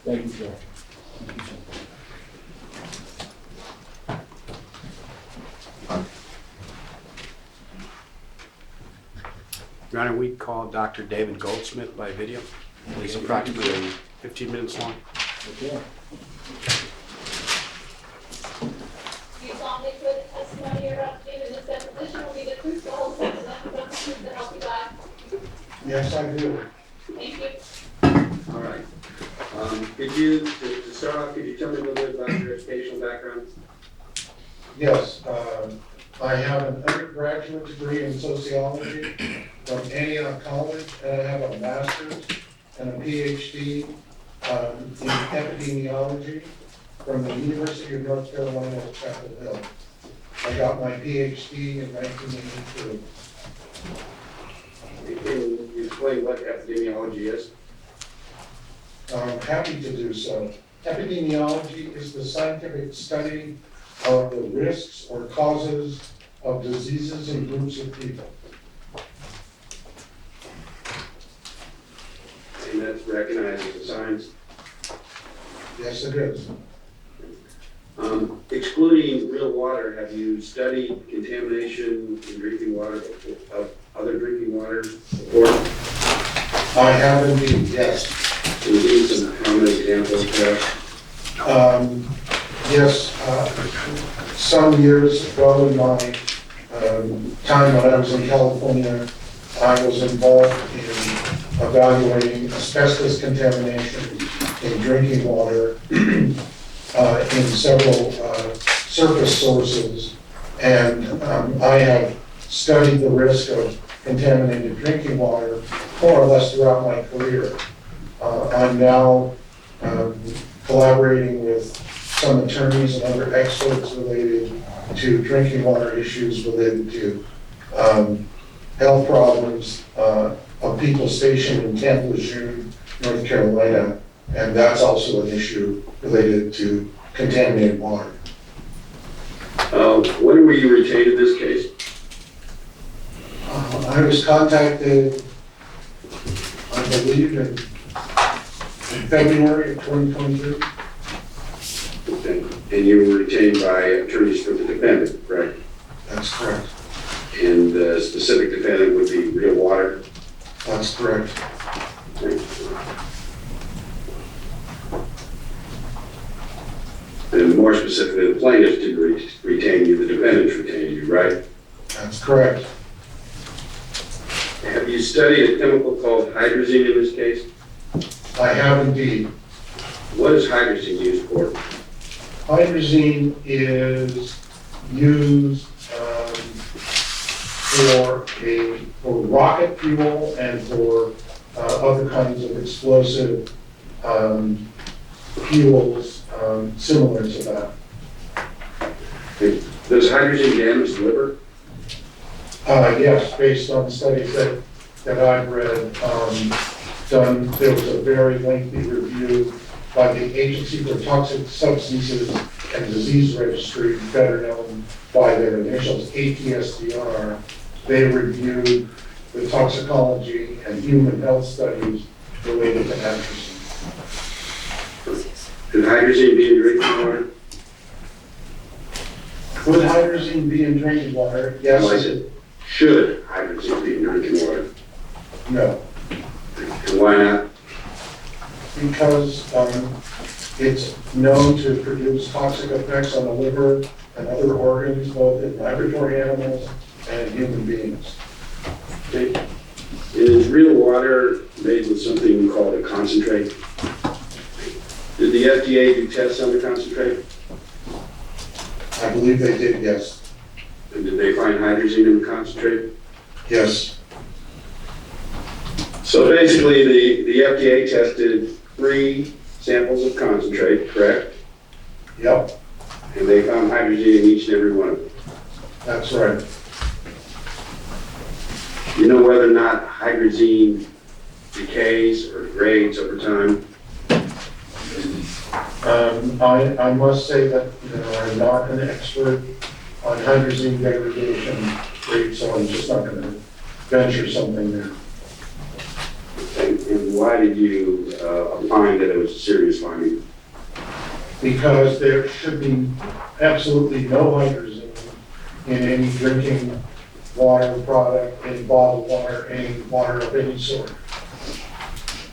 Thank you, sir. Your Honor, we called Dr. David Goldsmith by video. He's approximately 15 minutes long. Okay. Do you solemnly swear the testimony you're about to give in this deposition will be the truth, the whole truth, and nothing but the truth to help you God? Yes, I do. Thank you. All right. Could you, to start off, could you tell me a little bit about your educational background? Yes, I have an undergraduate degree in sociology from Antioch College, and I have a master's and a PhD in epidemiology from the University of North Carolina at Chapel Hill. I got my PhD in 1982. Can you explain what epidemiology is? I'm happy to do so. Epidemiology is the scientific study of the risks or causes of diseases in groups of people. And that's recognized as a science. Yes, it is. Excluding real water, have you studied contamination in drinking water, of other drinking water before? I have indeed, yes. Can you give some common examples perhaps? Yes, some years ago in my time when I was in California, I was involved in evaluating asbestos contamination in drinking water in several surface sources. And I have studied the risk of contaminated drinking water more or less throughout my career. I'm now collaborating with some attorneys and other experts related to drinking water issues related to health problems of people stationed in Camp Lejeune, North Carolina, and that's also an issue related to contaminated water. When were you retained in this case? I was contacted, I believe, in February of 2022. And you were retained by attorneys for the defendant, correct? That's correct. And the specific defendant would be real water? That's correct. And more specifically, the plaintiff didn't retain you, the defendant retained you, right? That's correct. Have you studied a chemical called hydrazine in this case? I have indeed. What is hydrazine used for? Hydrazine is used for rocket fuel and for other kinds of explosive fuels similar to that. Does hydrazine damage the liver? Yes, based on studies that I've read, there was a very lengthy review by the Agency for Toxic Substances and Disease Registry, better known by their initials, ATSDR. They reviewed the toxicology and human health studies related to hydrazine. Could hydrazine be in drinking water? Could hydrazine be in drinking water? Yes. No, I said, should hydrazine be in drinking water? No, And why not? because it's known to produce toxic effects on the liver and other organs, both in laboratory animals and human beings. Is real water made with something called a concentrate? Did the FDA do tests on the concentrate? I believe they did, yes. And did they find hydrazine in the concentrate? Yes, So basically, the FDA tested 3 samples of concentrate, correct? yep, And they found hydrazine in each and every one of them. that's right. You know whether or not hydrazine decays or degrades over time? I must say that, I'm not an expert on hydrazine degradation rate, so I'm just not gonna venture something there. And why did you opine that it was a serious finding? Because there should be absolutely no hydrazine in any drinking water product, any bottled water, any water of any sort.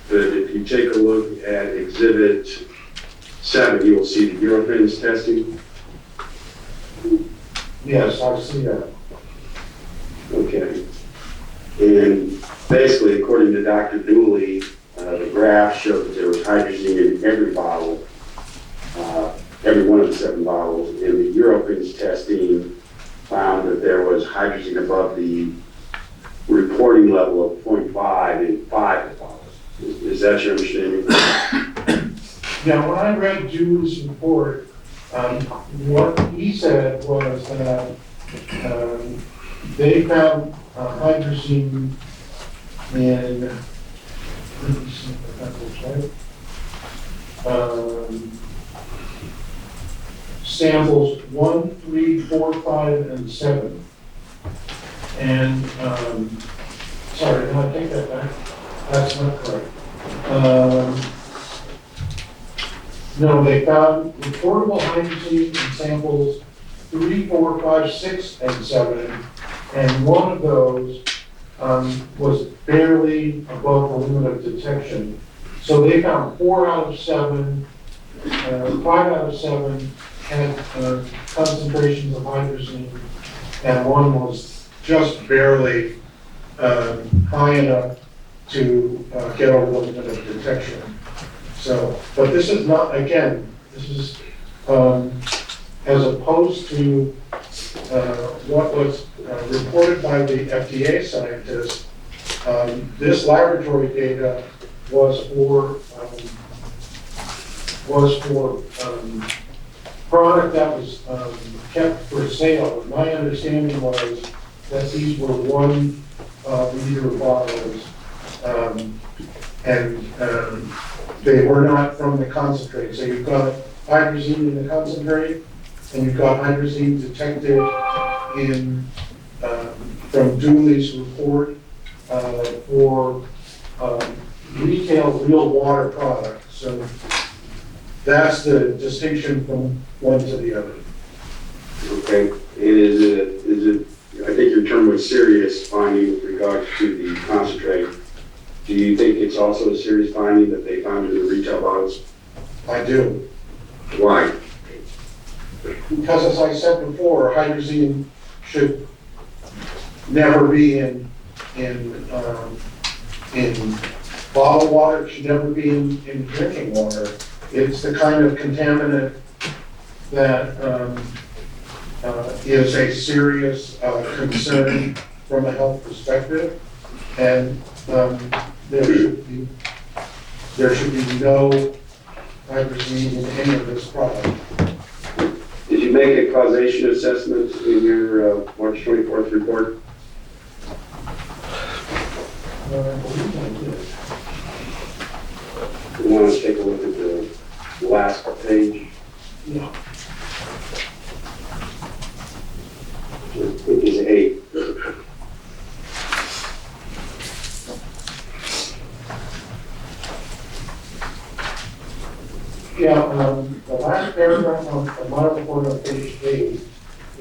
But if you take a look at Exhibit 7, you will see the Eurofins testing. Yes, I see that. Okay. And basically, according to Dr. Dooley, the graph showed that there was hydrazine in every bottle, every one of the 7 bottles. And the Eurofins testing found that there was hydrazine above the reporting level of 0.5 in 5 of the bottles. Is that your understanding? Yeah, when I read Julie's report, what he said was that they found hydrazine in, let me see if I got this right. Samples 1, 3, 4, 5, and 7. And, sorry, did I take that back? That's not correct. No, they found reportable hydrazine in samples 3, 4, 5, 6, and 7, and one of those was barely above the limit of detection. So they found 4 out of 7, 5 out of 7 had concentrations of hydrazine, and one was just barely high enough to get over the limit of detection. So, but this is not, again, this is as opposed to what was reported by the FDA scientists. This laboratory data was for product that was kept for sale. My understanding was that these were 1 liter bottles, and they were not from the concentrate. So you've got hydrazine in the concentrate, and you've got hydrazine detected in from Dooley's report for retail real water products. So that's the distinction from one to the other. Okay. And is it, I think your term was serious finding with regards to the concentrate. Do you think it's also a serious finding that they found in the retail bottles? I do. Why? Because as I said before, hydrazine should never be in bottled water. It should never be in drinking water. It's the kind of contaminant that is a serious concern from a health perspective, and there should be no hydrazine in any of this product. Did you make a causation assessment in your March 24th report? I believe I did. You want to take a look at the last page? Yeah. Which is 8. Yeah, the last paragraph of my report on page 8,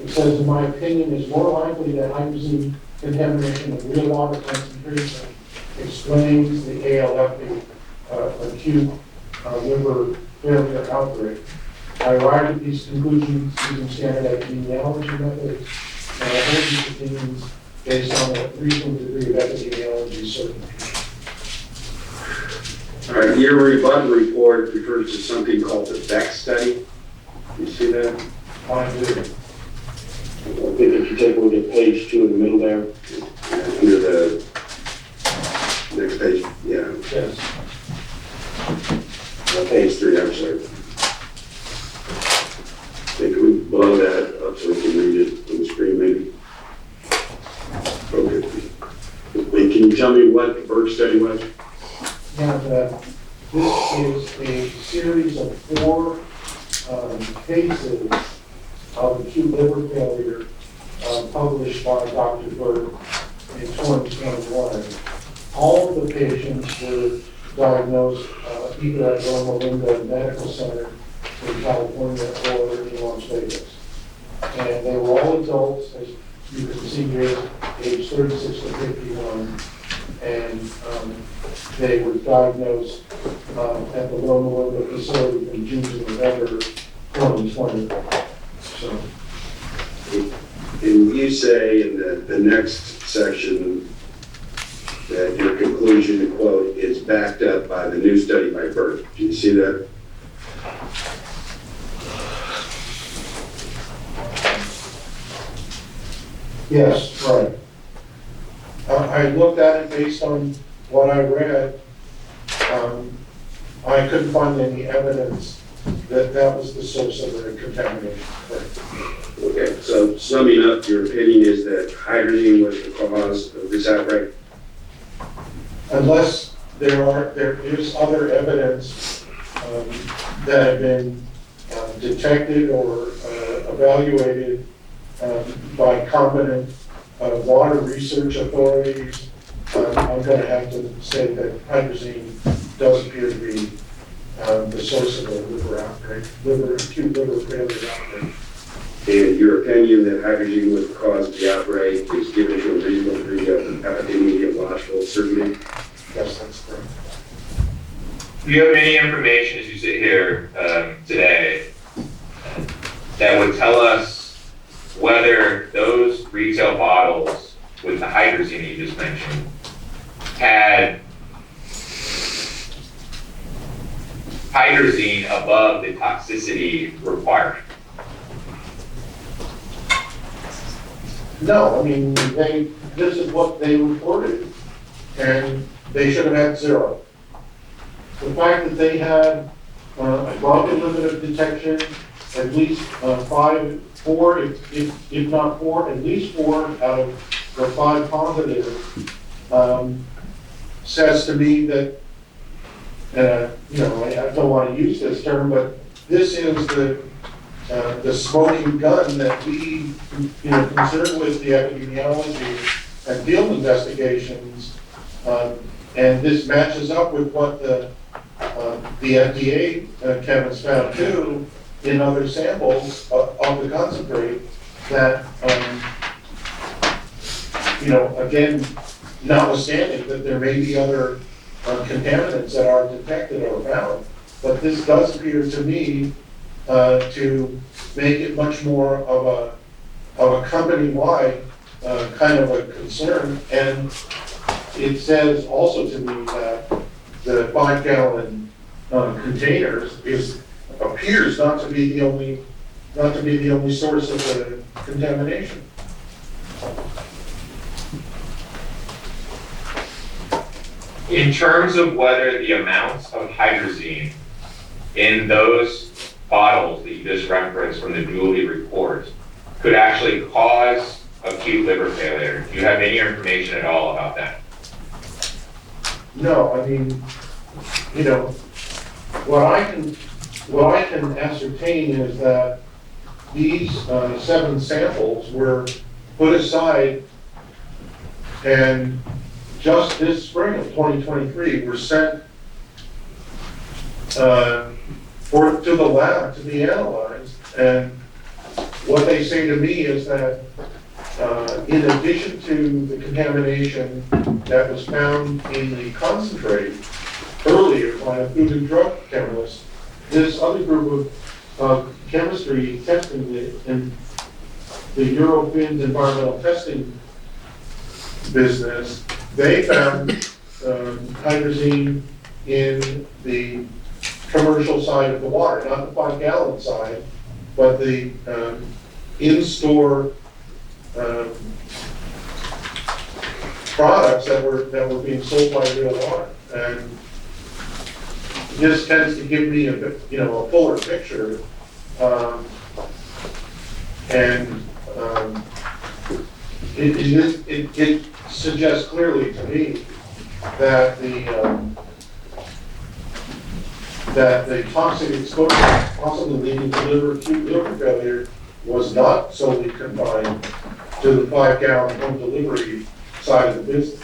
it says, in my opinion, it's more likely that hydrazine contamination of real water concentration explains the ALF, acute liver failure outbreak. I arrived at these conclusions using standard epidemiology methods, and I hold these opinions based on a reasonable degree of epidemiology certainty. All right, your rebuttal report refers to something called the Beck study. You see that? I do. I think if you take a look at page 2 in the middle there, under the next page, yeah, Yes. page 3, I'm sorry. I think we blow that up so we can read it on the screen maybe. Okay. And can you tell me what the Berg study was? Now, this is a series of 4 cases of acute liver failure published by Dr. Berg in 2021. All of the patients were diagnosed either at Loma Linda Medical Center in California or in Las Vegas. And they were all adults, as you can see here, age 36 to 51. And they were diagnosed at the Loma Linda facility from June to November 2020. So. And you say in the next section that your conclusion, quote, is backed up by the new study by Burt. Do you see that? Yes, right. I looked at it based on what I read. I couldn't find any evidence that that was the source of the contamination. Okay, so summing up, your opinion is that hydrogen was the cause of this outbreak? Unless there is other evidence that have been detected or evaluated by competent water research authorities, I'm going to have to say that hydrazine does appear to be the source of the liver outbreak, acute liver failure outbreak. And your opinion that hydrogen was the cause of the outbreak is given to a reasonable degree of epidemiological certainty? Yes, that's correct. Do you have any information as you sit here today that would tell us whether those retail bottles with the hydrazine that you just mentioned had hydrazine above the toxicity required? No, I mean, this is what they reported, and they should have had 0. The fact that they had above the limit of detection, at least 4, if not 4, at least 4 out of the 5 positive, says to me that, I don't want to use this term, but this is the smoking gun that we, concerned with the epidemiology and field investigations, and this matches up with what the FDA chemists found too in other samples of the concentrate that, again, notwithstanding that there may be other contaminants that are detected or found, but this does appear to me to make it much more of a company-wide kind of a concern. And it says also to me that the 5-gallon containers appears not to be the only source of the contamination. In terms of whether the amounts of hydrazine in those bottles that you just referenced from the Dooley report could actually cause acute liver failure, do you have any information at all about that? No, I mean, what I can ascertain is that these 7 samples were put aside and just this spring of 2023 were sent to the lab to be analyzed. And what they say to me is that in addition to the contamination that was found in the concentrate earlier by a food and drug chemist, this other group of chemistry testing in the Eurofins environmental testing business, they found hydrazine in the commercial side of the water, not the 5-gallon side, but the in-store products that were being sold by real water. And this tends to give me a fuller picture, and it suggests clearly to me that the toxic exposure possibly leading to acute liver failure was not solely confined to the 5-gallon home delivery side of the business.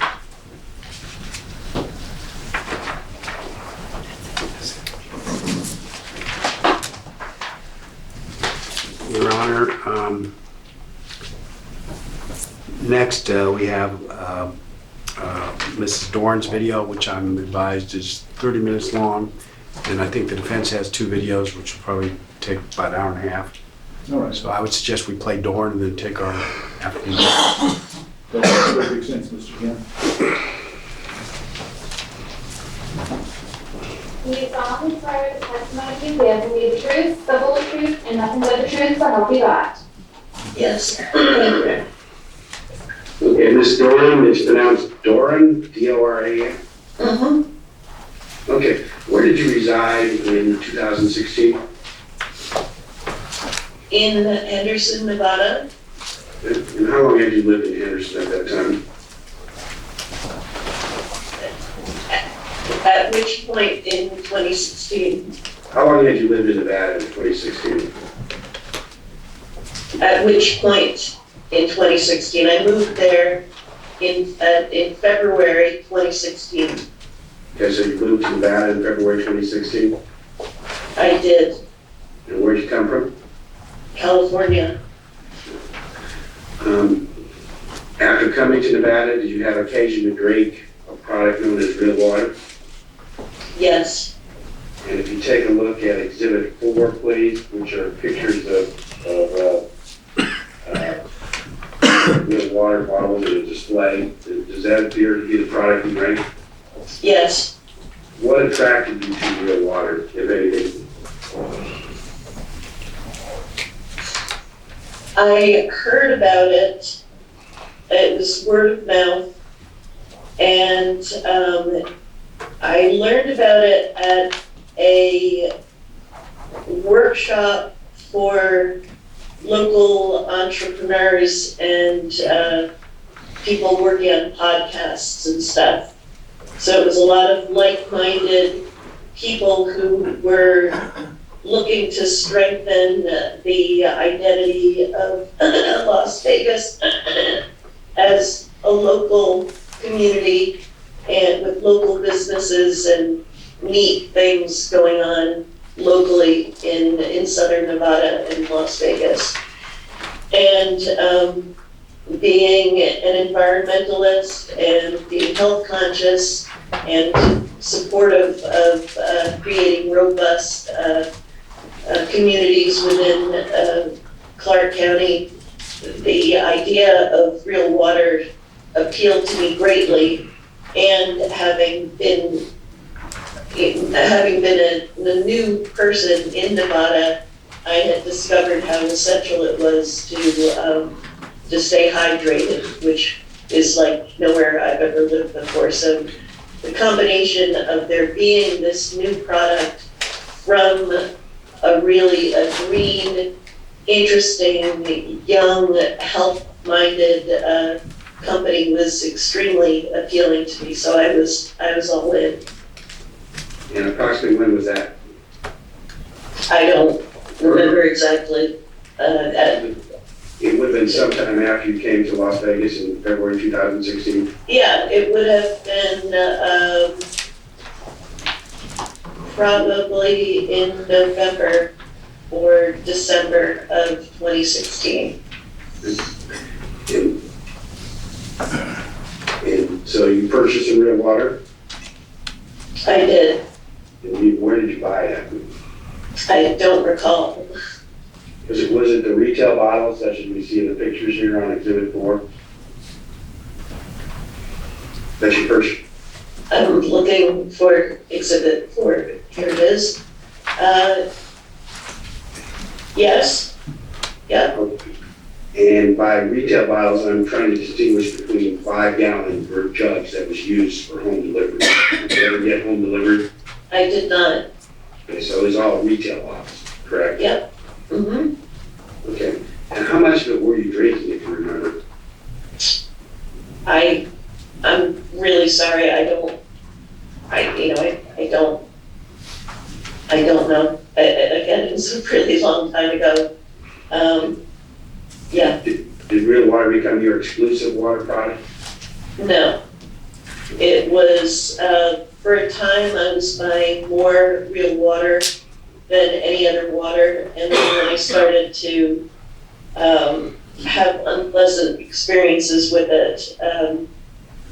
Next, we have Mrs. Dorn's video, which I'm advised is 30 minutes long. And I think the defense has 2 videos, which will probably take about an hour and a half. All right, So I would suggest we play Dorn and then take our afternoon. that makes perfect sense, Mr. Ken. Do you solemnly swear the testimony you give will be the truth, the whole truth, and nothing but the truth, so help you God? Yes. Okay, Ms. Doran, it's pronounced Doran, D-O-R-A-N? Mm-hmm. Okay, where did you reside in 2016? In Henderson, Nevada, And how long had you lived in Henderson at that time? at which point in 2016? How long had you lived in Nevada in 2016? At which point in 2016? I moved there in February 2016. Okay, so you moved to Nevada in February 2016? I did. And where'd you come from? California. After coming to Nevada, did you have occasion to drink a product known as real water? Yes. And if you take a look at Exhibit 4, please, which are pictures of real water bottles in a display, does that appear to be the product you drank? Yes. What attracted you to real water, if anything? I heard about it. It was word of mouth. And I learned about it at a workshop for local entrepreneurs and people working on podcasts and stuff. So it was a lot of like-minded people who were looking to strengthen the identity of Las Vegas as a local community and with local businesses and neat things going on locally in Southern Nevada and Las Vegas. And being an environmentalist and being health conscious and supportive of creating robust communities within Clark County, the idea of real water appealed to me greatly. And having been a new person in Nevada, I had discovered how essential it was to stay hydrated, which is like nowhere I've ever lived before. So the combination of there being this new product from a green, interesting, young, health-minded company was extremely appealing to me. So I was all in. And approximately when was that? I don't remember exactly. It would have been sometime after you came to Las Vegas in February 2016. Yeah, it would have been probably in November or December of 2016. And so you purchased some real water? I did. And where did you buy it? I don't recall. Was it the retail bottles such as we see in the pictures here on Exhibit 4? That you purchased? I'm looking for Exhibit 4. Here it is. Yes. Yeah. And by retail bottles, I'm trying to distinguish between 5-gallon jugs that was used for home delivery. Did you ever get home delivered? I did not. Okay, so it was all retail bottles, correct? Yep. Mm-hmm. Okay. And how much of it were you drinking, if you remember? I'm really sorry. I don't know. Again, it was a really long time ago. Yeah. Did real water become your exclusive water product? No. It was, for a time, I was buying more real water than any other water. And then when I started to have unpleasant experiences with it.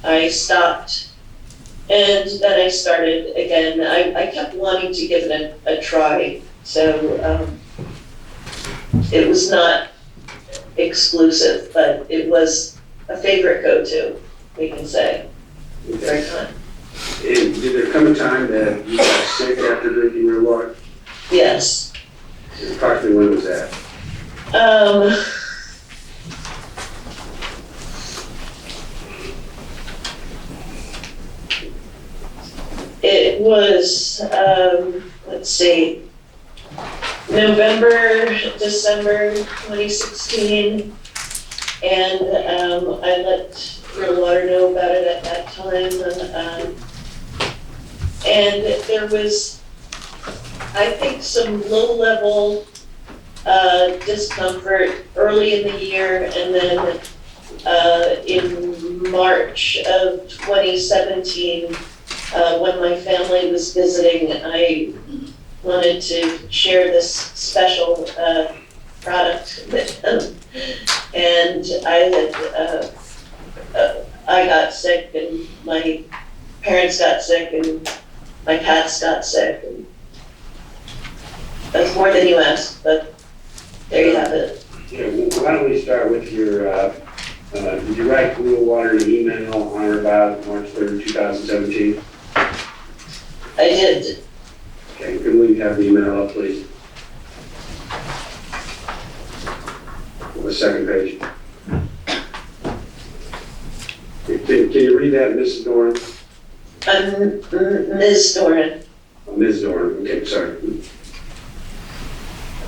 I stopped and then I started again. I kept wanting to give it a try, so it was not exclusive, but it was a favorite go-to, we can say, during time. And did there come a time that you got sick after drinking real water? Yes. Approximately when was that? It was, let's see, November, December 2016, and I let Real Water know about it at that time. And there was, I think, some low-level discomfort early in the year, and then in March of 2017, when my family was visiting, I wanted to share this special product with them. And I got sick, and my parents got sick, and my cats got sick. And that's more than you asked, but there you have it. Yeah, well, why don't we start with your, did you write Real Water an email on or about March 3rd, 2017? I did. Okay, can we have the email up, please? On the second page. Can you read that, Mrs. Doran? Ms. Doran, Oh, Ms. Doran, okay, sorry.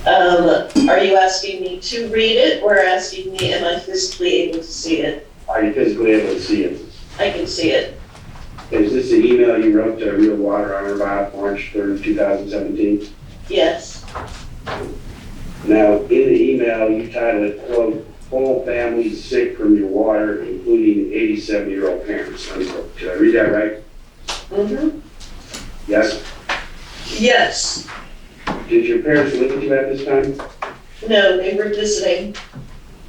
are you asking me to read it, or asking me, am I physically able to see it? Are you physically able to see it? I can see it. Is this the email you wrote to Real Water on or about March 3rd, 2017? Yes, Now, in the email, you titled it, quote, "Whole family sick from your water, including 87-year-old parents," unquote. Did I read that right? mm-hmm, Yes? yes. Did your parents live with you at this time? No, they were visiting.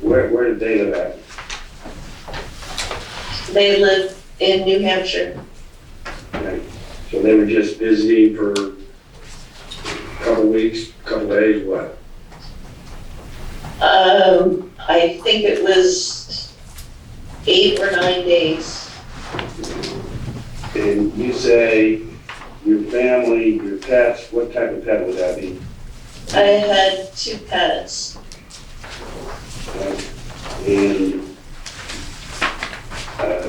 Where did they live at? They live in New Hampshire. Okay. So they were just visiting for a couple weeks, couple days, what? I think it was 8 or 9 days. And you say your family, your pets, what type of pet would that be? I had 2 pets. And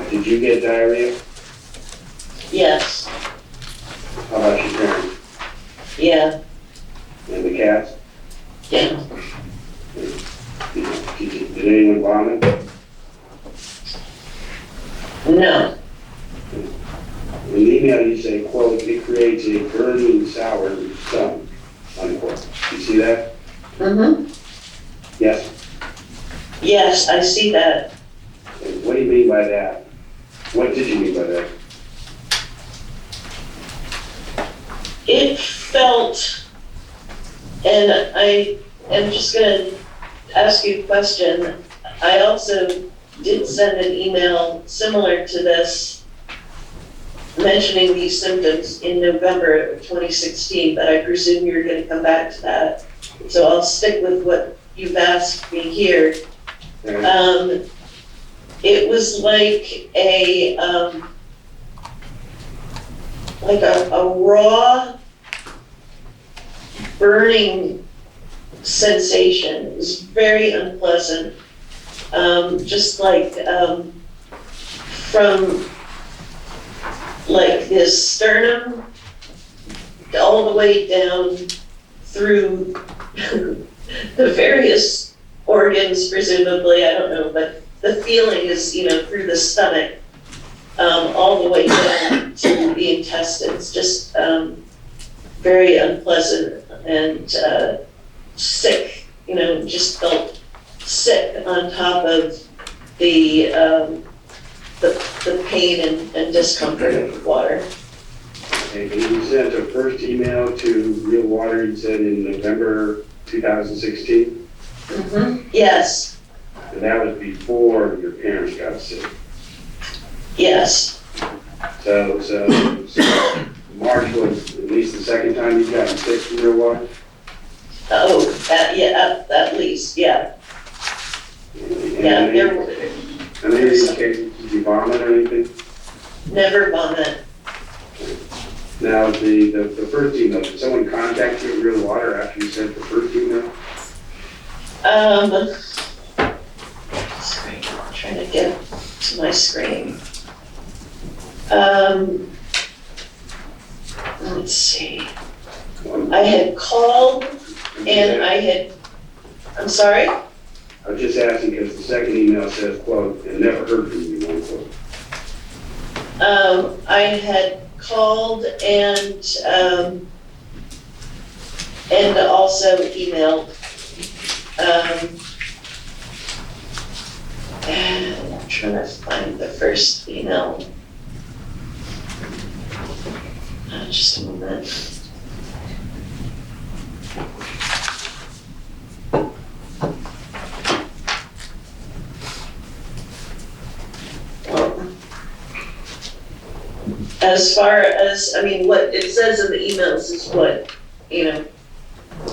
did you get diarrhea? Yes, How about your parents yeah, and the cats? yeah. Did anyone vomit? No, In the email you say, quote, "It creates a burning sour scum," unquote. You see that? mm-hmm, Yes. yes, I see that. And what do you mean by that? What did you mean by that? It felt, and I am just gonna ask you a question. I also did send an email similar to this, mentioning these symptoms in November of 2016, but I presume you're gonna come back to that. So I'll stick with what you've asked me here. It was like a raw burning sensation. It was very unpleasant. Just like from like this sternum all the way down through the various organs, presumably, I don't know, but the feeling is, through the stomach, all the way down to the intestines, just very unpleasant and sick, just felt sick on top of the pain and discomfort of the water. And you sent a first email to Real Water, you said in November 2016? Yes, And that was before your parents got sick. yes, So March was at least the second time you've gotten sick from real water? oh, at least, yeah. Yeah, there were, And any cases, did you vomit or anything? never vomit. Now, the first email, did someone contact you at Real Water after you sent the first email? Sorry, I'm trying to get to my screen. Let's see, I had called and I'm sorry? I was just asking because the second email says, quote, "and never heard from you," unquote. I had called and also emailed. And I'm trying to find the first email. Just a moment. As far as, I mean, what it says in the emails is what,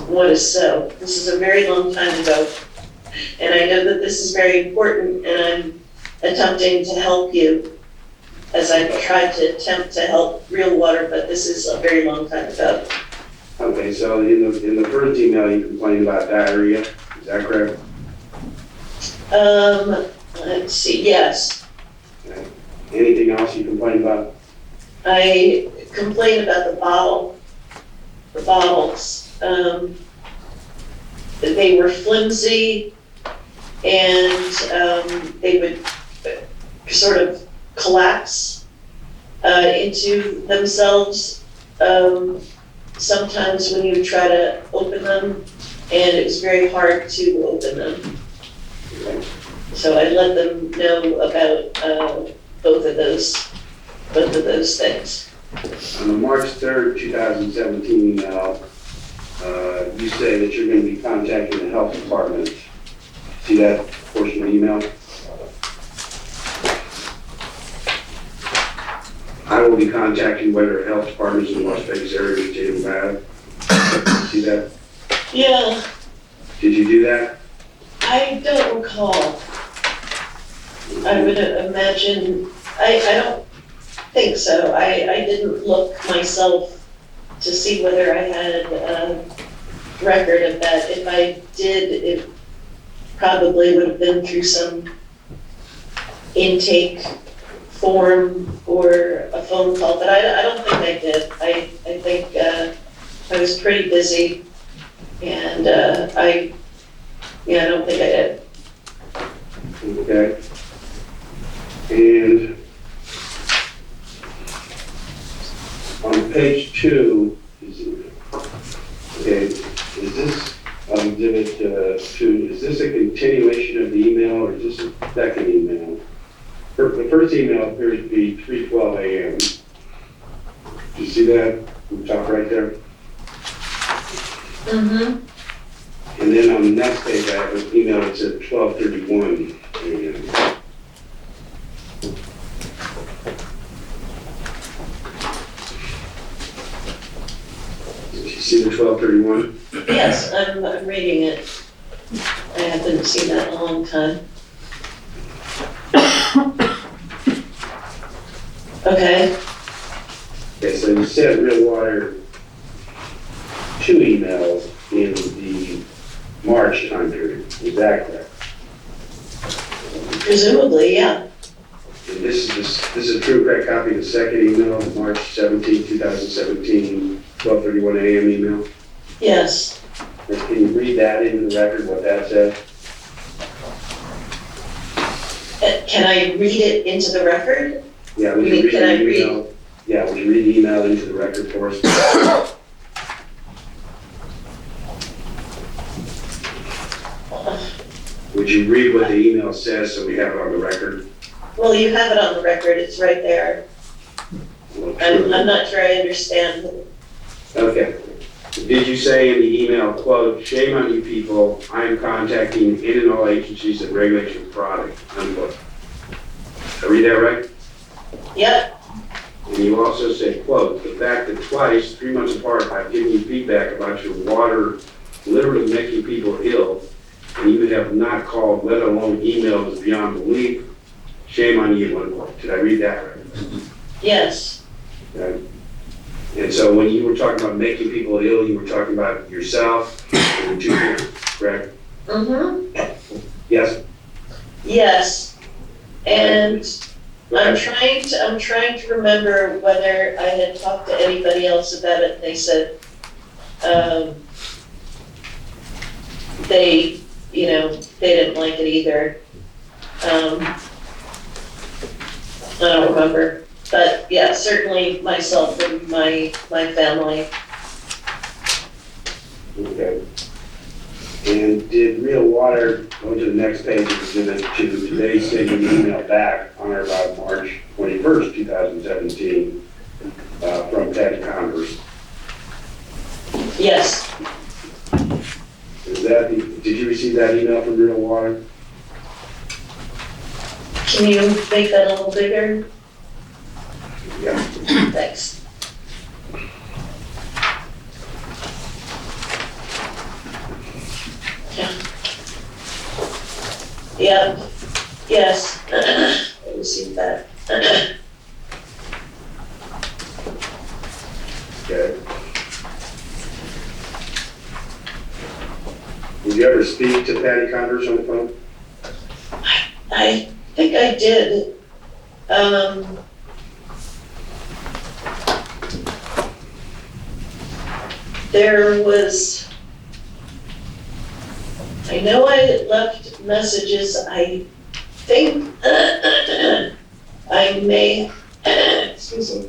what is so. This is a very long time ago. And I know that this is very important and I'm attempting to help you as I've tried to attempt to help Real Water, but this is a very long time ago. Okay, so in the first email, you complained about diarrhea, is that correct? Let's see, yes. Okay. Anything else you complained about? I complained about the bottles. They were flimsy and they would sort of collapse into themselves sometimes when you try to open them, and it was very hard to open them. So I let them know about both of those things. On the March 3rd, 2017 email, you say that you're going to be contacting the health department. See that portion of the email? I will be contacting whether health departments in the Las Vegas area are taking bad. See that? Yeah, Did you do that? I don't recall. I would imagine, I don't think so. I didn't look myself to see whether I had a record of that. If I did, it probably would have been through some intake form or a phone call, but I don't think I did. I think I was pretty busy and I don't think I did. Okay. And on page 2, is this exhibit 2, is this a continuation of the email or is this a second email? The first email appears to be 3:12 a.m. Do you see that? On the top right there? Mm-hmm. And then on the next page, I have an email that said 12:31 a.m. Did you see the 12:31? Yes, I'm reading it. I haven't seen that in a long time. Okay, Okay, so you sent Real Water 2 emails in the March time period, is that correct? presumably, yeah. And this is a true correct copy of the second email, the March 17, 2017, 12:31 a.m. email? Yes. And can you read that into the record, what that says? Can I read it into the record? Yeah, would You you mean, read can I the read- email? Yeah, would you read the email into the record for us? Would you read what the email says so we have it on the record? Well, you have it on the record, it's right there. Well, I'm true. not sure I understand. Okay. Did you say in the email, quote, "Shame on you people, I am contacting any and all agencies that regulate your product," unquote? Did I read that right? Yep, And you also say, quote, "The fact that twice, 3 months apart, I've given you feedback about your water literally making people ill, and you have not called, let alone emailed, is beyond belief. Shame on you," unquote. Did I read that right? yes, Okay. And so when you were talking about making people ill, you were talking about yourself and your 2 parents, correct? mm-hmm, Yes? yes. And Go I'm ahead. trying to remember whether I had talked to anybody else about it. They said, they, they didn't like it either. I don't remember, but yeah, certainly myself and my family. Okay. And did Real Water, go to the next page of the exhibit, to today's statement email back on or about March 21st, 2017, from Ted Converse? Yes, Did you receive that email from Real Water? can you make that a little bigger? Yeah. Thanks. Yeah, yes, I received that. Okay. Did you ever speak to Patty Converse on the phone? I think I did. There was, I know I left messages, I think, I may, excuse me,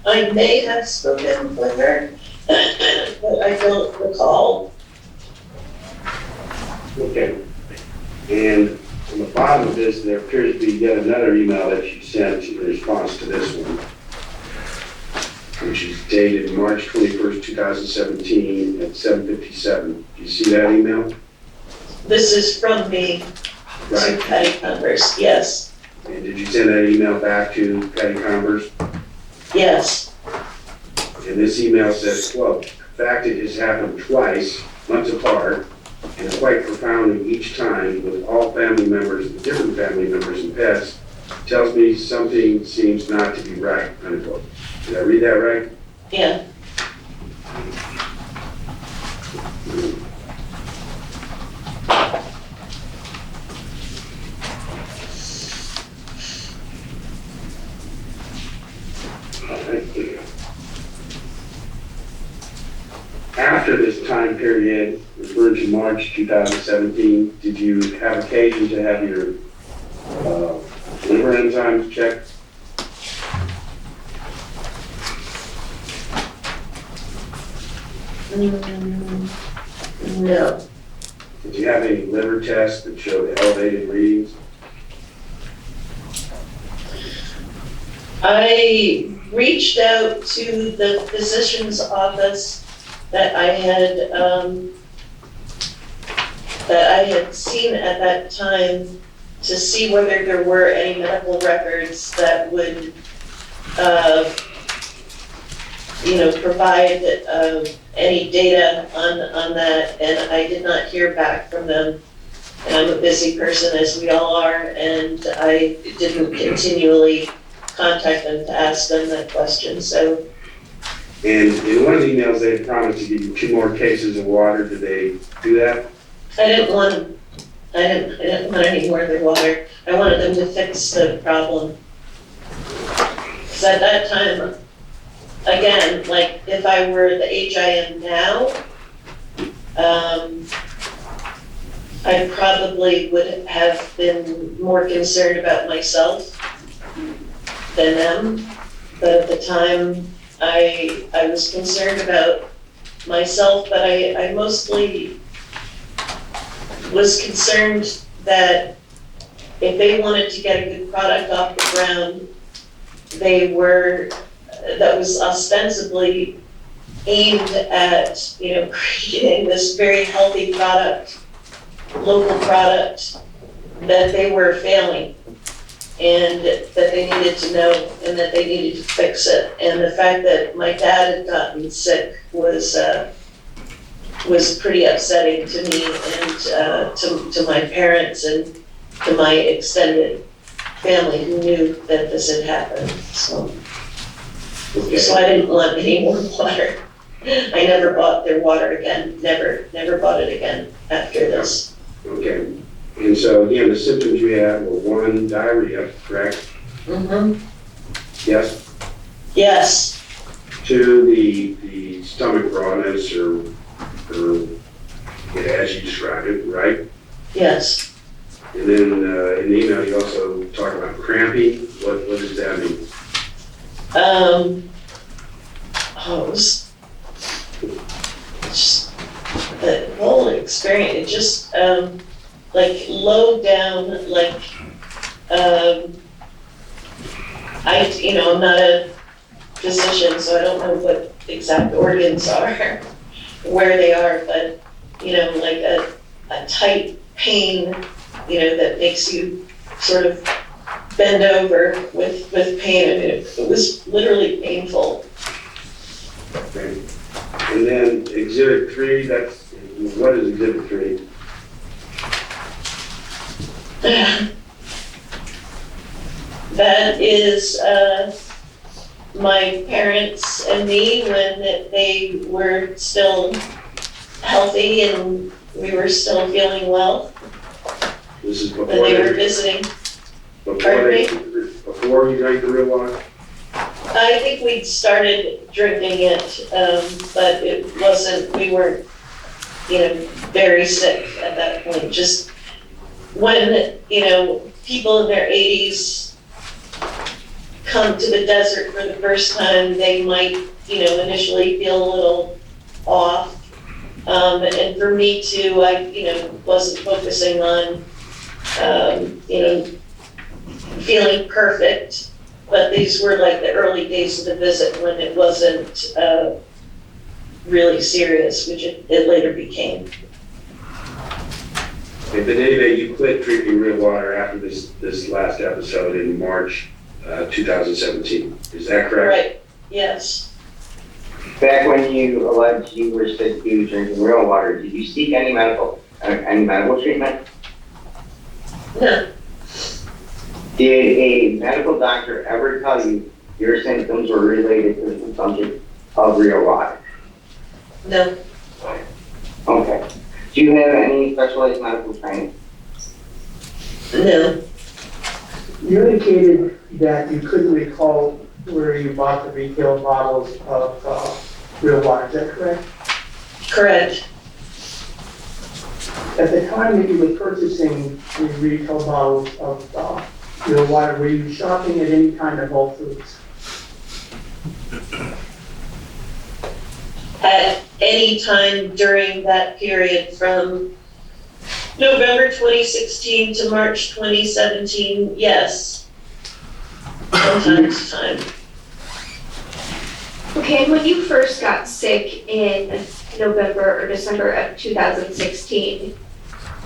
I may have spoken with her, but I don't recall. Okay. And on the bottom of this, there appears to be yet another email that you sent in response to this one, which is dated March 21st, 2017 at 7:57. Do you see that email? This is from me to Right. Patty Converse, yes, And did you send that email back to Patty Converse? yes, And this email says, quote, "The fact it has happened twice, months apart, and quite profoundly each time with all family members, different family members and pets, tells me something seems not to be right," unquote. Did I read that right? yeah. After this time period, referred to March 2017, did you have occasion to have your liver enzymes checked? No, Did you have any liver tests that showed elevated readings? I reached out to the physician's office that I had seen at that time to see whether there were any medical records that would, provide, any data on that, and I did not hear back from them. And I'm a busy person, as we all are, and I didn't continually contact them to ask them that question, so. And in one of the emails, they had promised to give you 2 more cases of water. Did they do that? I didn't want any more of their water. I wanted them to fix the problem. Because at that time, again, like, if I were the age I am now, I probably would have been more concerned about myself than them. But at the time, I was concerned about myself, but I mostly was concerned that if they wanted to get a good product off the ground, that was ostensibly aimed at, creating this very healthy product, local product, that they were failing and that they needed to know and that they needed to fix it. And the fact that my dad had gotten sick was pretty upsetting to me and to my parents and to my extended family who knew that this had happened. So I didn't want any more water. I never bought their water again, never bought it again after this. Okay. And so again, the symptoms you had were one, diarrhea, correct? Mm-hmm. Yes. Yes, Two, the stomach rawness or as you described it, right? yes. And then in the email, you also talk about cramping. What does that mean? It was just the whole experience, it just, like low down, like, I'm not a physician, so I don't know what exact organs are, where they are, but, like a tight pain, that makes you sort of bend over with pain. I mean, it was literally painful. Okay. And then exhibit 3, what is exhibit 3? That is my parents and me when they were still healthy and we were still feeling well, This is and they were visiting. before you drank the real water? I think we'd started drinking it, but it wasn't, we weren't, very sick at that point. Just when, people in their 80s come to the desert for the first time, they might, initially feel a little off. And for me too, I, wasn't focusing on, feeling perfect. But these were like the early days of the visit when it wasn't really serious, which it later became. But anyway, you quit drinking real water after this last episode in March 2017. Is that correct? Right, yes. Back when you alleged you were sick due to drinking real water, did you seek any medical treatment? No, Did a medical doctor ever tell you your symptoms were related to the consumption of real water? no, Okay. Do you have any specialized medical training? no. You indicated that you couldn't recall where you bought the retail bottles of real water, is that correct? Correct. At the time that you were purchasing the retail bottles of real water, were you shopping at any kind of Whole Foods? At any time during that period from November 2016 to March 2017, yes. From time to time. Okay, and when you first got sick in November or December of 2016,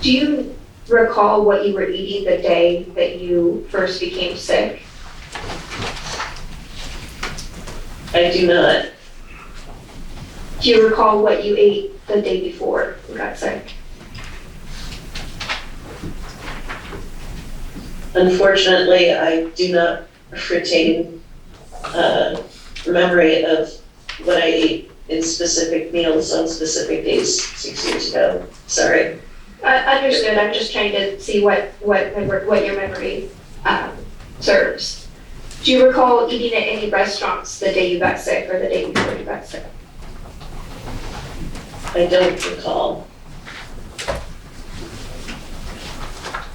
do you recall what you were eating the day that you first became sick? I do not. Do you recall what you ate the day before you got sick? Unfortunately, I do not retain memory of what I ate in specific meals on specific days 6 years ago. Sorry. Understood, I'm just trying to see what your memory serves. Do you recall eating at any restaurants the day you got sick or the day before you got sick? I don't recall.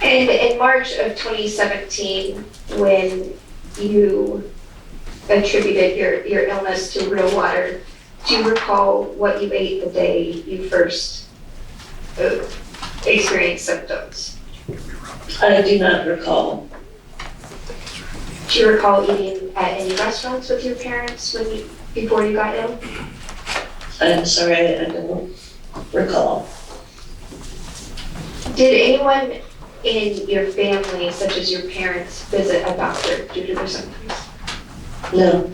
And in March of 2017, when you attributed your illness to real water, do you recall what you ate the day you first experienced symptoms? I do not recall. Do you recall eating at any restaurants with your parents before you got ill? I'm sorry, I don't recall. Did anyone in your family, such as your parents, visit a doctor due to their symptoms? No.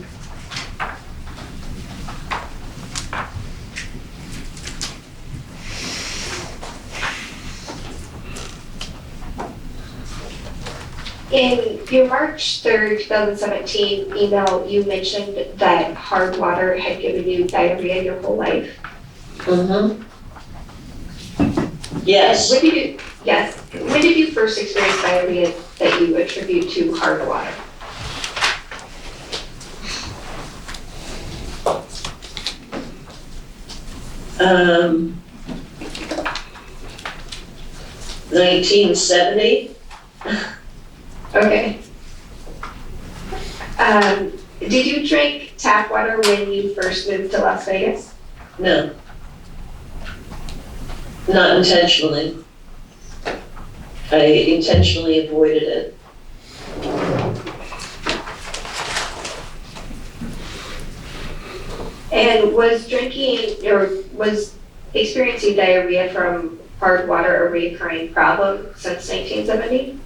In your March 3rd, 2017 email, you mentioned that hard water had given you diarrhea your whole life. Mm-hmm. Yes. When did you first experience diarrhea that you attribute to hard water? Um, 1970. Okay. Did you drink tap water when you first moved to Las Vegas? No. Not intentionally. I intentionally avoided it. And was drinking or was experiencing diarrhea from hard water a recurring problem since 1970?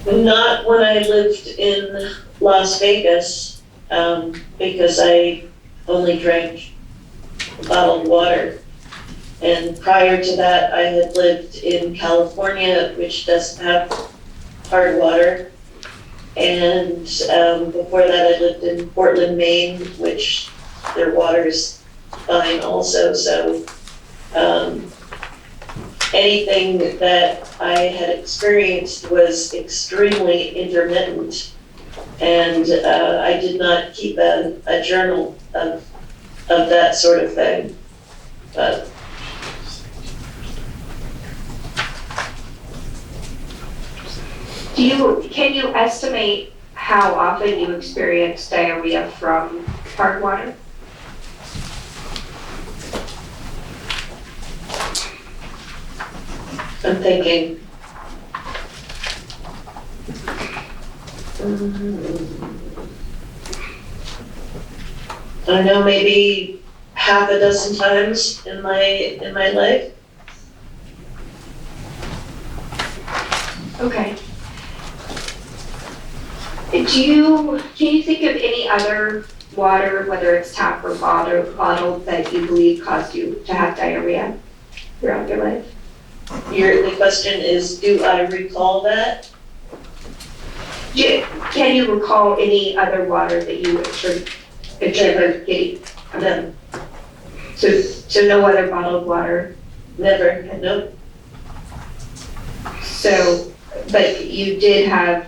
Not when I lived in Las Vegas, because I only drank bottled water. And prior to that, I had lived in California, which doesn't have hard water. And before that, I lived in Portland, Maine, which their water's fine also. So anything that I had experienced was extremely intermittent. And I did not keep a journal of that sort of thing. But can you estimate how often you experience diarrhea from hard water? I'm thinking. I don't know, maybe half a dozen times in my life. Okay. Can you think of any other water, whether it's tap or bottled, that you believe caused you to have diarrhea throughout your life? The question is, do I recall that? Can you recall any other water that you attribute getting? No, So no other bottled water? never, nope. So, but you did have,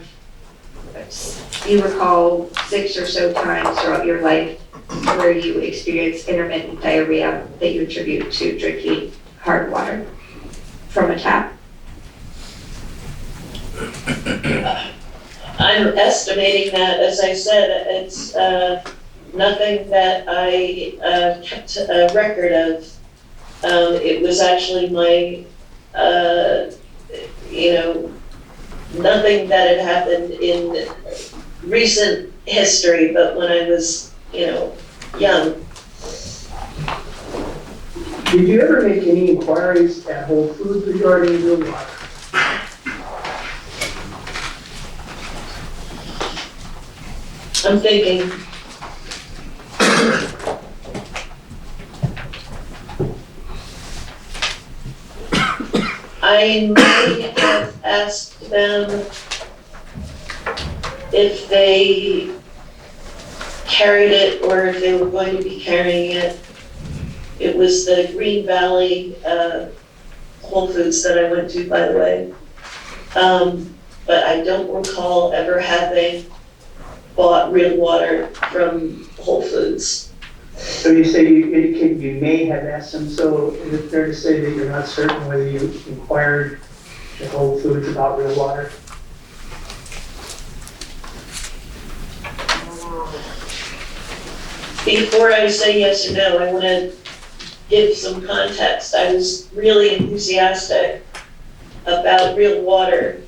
you recall 6 or so times throughout your life where you experienced intermittent diarrhea that you attribute to drinking hard water from a tap? I'm estimating that, as I said, it's nothing that I kept a record of. It was actually my, nothing that had happened in recent history, but when I was, young. Did you ever make any inquiries at Whole Foods regarding your water? I'm thinking. I may have asked them if they carried it or if they were going to be carrying it. It was the Green Valley Whole Foods that I went to, by the way. But I don't recall ever having bought real water from Whole Foods. So you say you indicated you may have asked them, so is it fair to say that you're not certain whether you inquired at Whole Foods about real water? Before I say yes or no, I want to give some context. I was really enthusiastic about real water,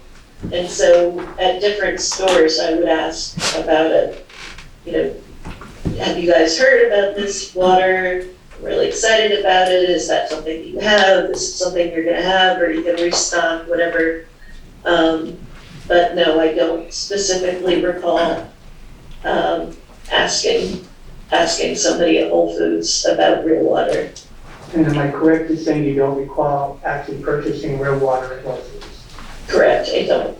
and so at different stores I would ask about it. have you guys heard about this water? I'm really excited about it. Is that something you have? Is it something you're gonna have, or are you gonna restock, whatever? But no, I don't specifically recall, asking somebody at Whole Foods about real water. And am I correct in saying you don't recall actually purchasing real water at Whole Foods? Correct, I don't.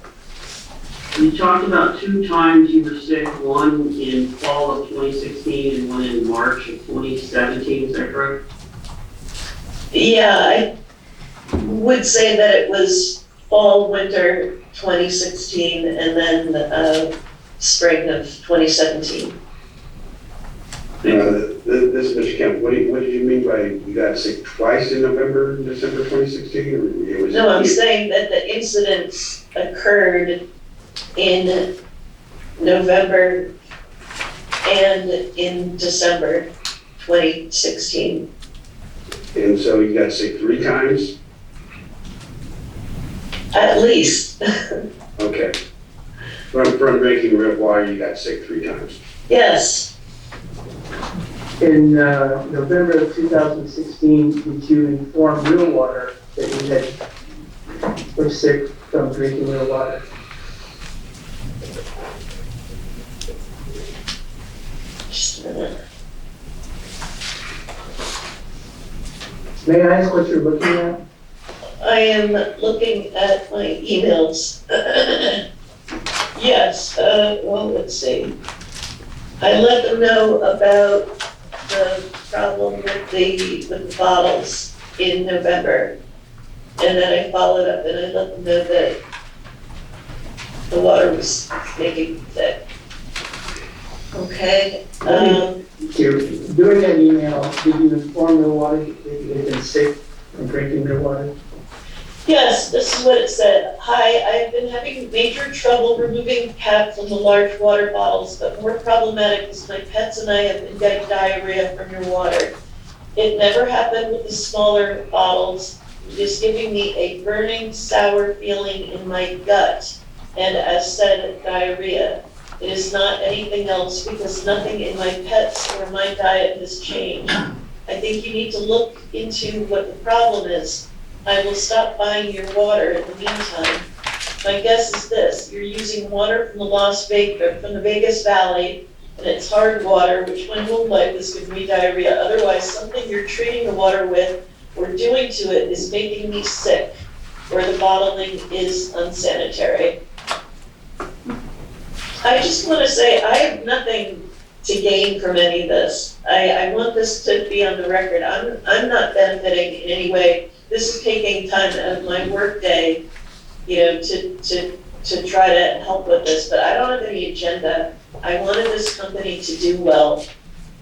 You talked about 2 times you were sick, one in fall of 2016 and one in March of 2017, is that correct? Yeah, I would say that it was fall, winter 2016, and then, spring of 2017. This is Mr. Kemp, what did you mean by you got sick twice in November and December 2016? Or it was? No, I'm saying that the incidents occurred in November and in December 2016. And so you got sick 3 times? At least, Okay. From drinking real water, you got sick 3 times? yes. In November of 2016, did you inform Real Water that you were sick from drinking real water? Just a minute. May I ask what you're looking at? I am looking at my emails. Yes, well, let's see. I let them know about the problem with the bottles in November. And then I followed up and I let them know that the water was making me sick. Okay, During that email, did you inform Real Water that you had been sick from drinking real water? yes, this is what it said. Hi, I've been having major trouble removing cap from the large water bottles, but more problematic is my pets and I have been getting diarrhea from your water. It never happened with the smaller bottles. It is giving me a burning, sour feeling in my gut, and as said, diarrhea. It is not anything else because nothing in my pets or my diet has changed. I think you need to look into what the problem is. I will stop buying your water in the meantime. My guess is this, you're using water from the Vegas Valley, and it's hard water, which when will life is giving me diarrhea. Otherwise, something you're treating the water with or doing to it is making me sick, or the bottling is unsanitary. I just want to say, I have nothing to gain from any of this. I want this to be on the record. I'm not benefiting in any way. This is taking time out of my work day, to try to help with this, but I don't have any agenda. I wanted this company to do well.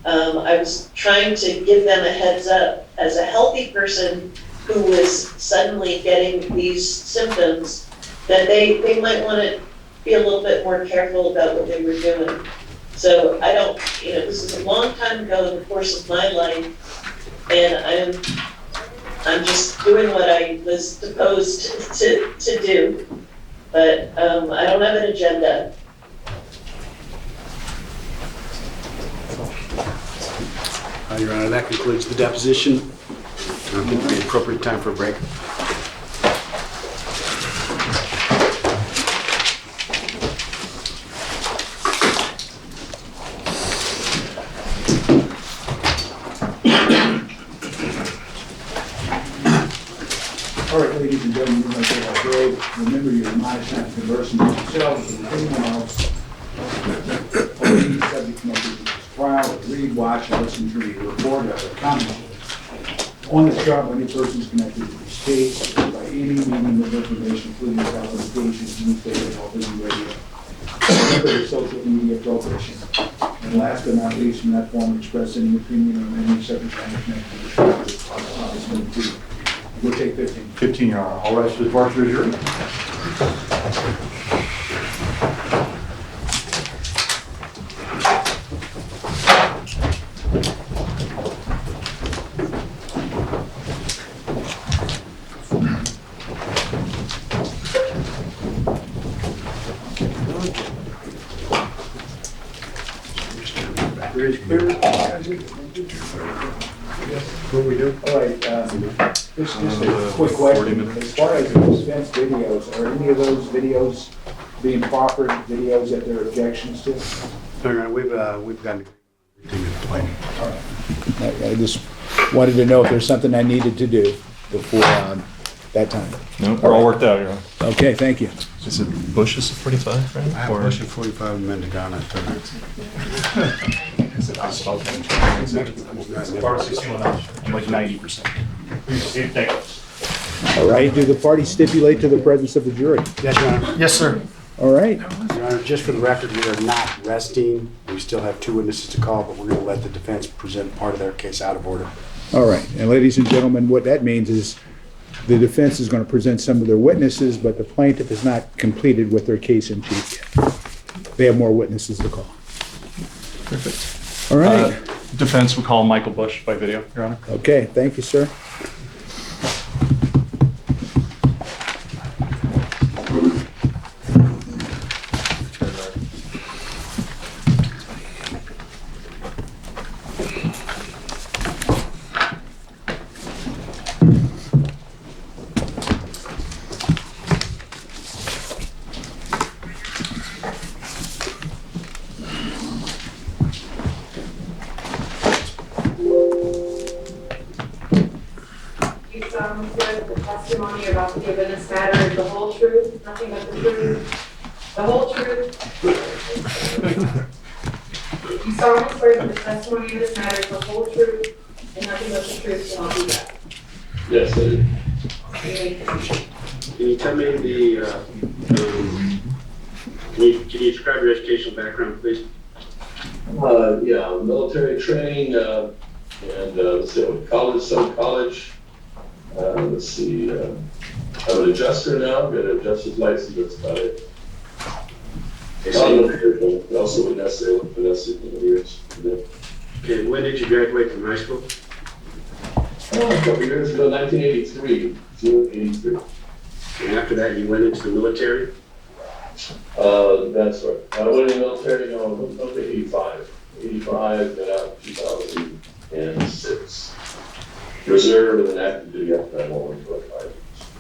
I was trying to give them a heads up as a healthy person who was suddenly getting these symptoms, that they might want to be a little bit more careful about what they were doing. So I don't, this is a long time ago in the course of my life, and I'm just doing what I was supposed to do. But I don't have an agenda. Your Honor, that concludes the deposition. I think it'd be appropriate time for a break. All right, ladies and gentlemen, we're going to take our break. Remember, you're admonished not to converse amongst yourselves or with anyone else. Or any subject connected to this trial, or read, watch, or listen to the report or comment on this trial by any persons connected to this case, or by any medium of information, including publications, newspaper, television, radio, remember the social media prohibition. And last but not least, from that form, express any opinion on any subject matter connected to the trial. It's going to be. We'll take 15. 15, Your Honor. All rise for the departure of jury. What we do? All right, just a quick question. As far as the defense videos, are any of those videos being proffered, videos that there are objections to? We've gotten everything in play. All right. I just wanted to know if there's something I needed to do before that time. No, we're all worked out, yeah. Okay, thank you. Is it Bush's 45, right? I have Bush at 45 and Mendocino at 30. Is it asphalt? I'm like 90%. All right, do the parties stipulate to the presence of the jury? Yes, Your Honor. Yes, sir. All right, Your Honor, just for the record, we are not resting. We still have 2 witnesses to call, but we're going to let the defense present part of their case out of order. all right. And ladies and gentlemen, what that means is the defense is going to present some of their witnesses, but the plaintiff is not completed with their case in chief yet. They have more witnesses to call. Perfect. All right. Defense will call Michael Bush by video, Your Honor. Okay, thank you, sir. You solemnly swear that the testimony you're about to give in this matter is the whole truth, nothing but the truth, the whole truth. You solemnly swear that the testimony in this matter is the whole truth and nothing but the truth, so help you God. Yes, I do. Okay. Can you tell me can you describe your educational background, please? Yeah, military training, and let's see, some college. Let's see, I'm an adjuster now, got an adjuster's license, that's about it. Also with Nestle for years. Okay, when did you graduate from high school? A couple years ago, 1983, June 83. And after that, you went into the military? That's right. I went in the military, no, okay, 85. 85, got out in 2006. Reserve and then active duty after that, only for like 5 years.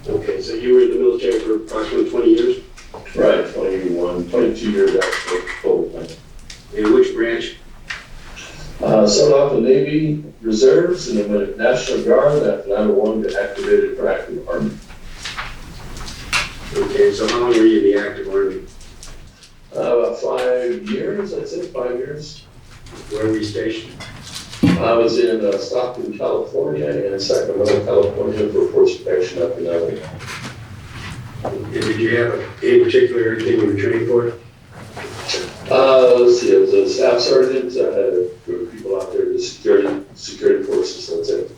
Okay, so you were in the military for approximately 20 years? Right, 22 years actually, total time. In which branch? Started off in Navy Reserves and then went to National Guard. After that, I got activated for active Army. Okay, so how long were you in the active Army? About 5 years, I'd say 5 years. Where were you stationed? I was in Stockton, California and Sacramento, California for force protection up in LA. And did you have any particular thing you were trained for? Let's see, I was a staff sergeant. I had a group of people out there, the security forces, that's it.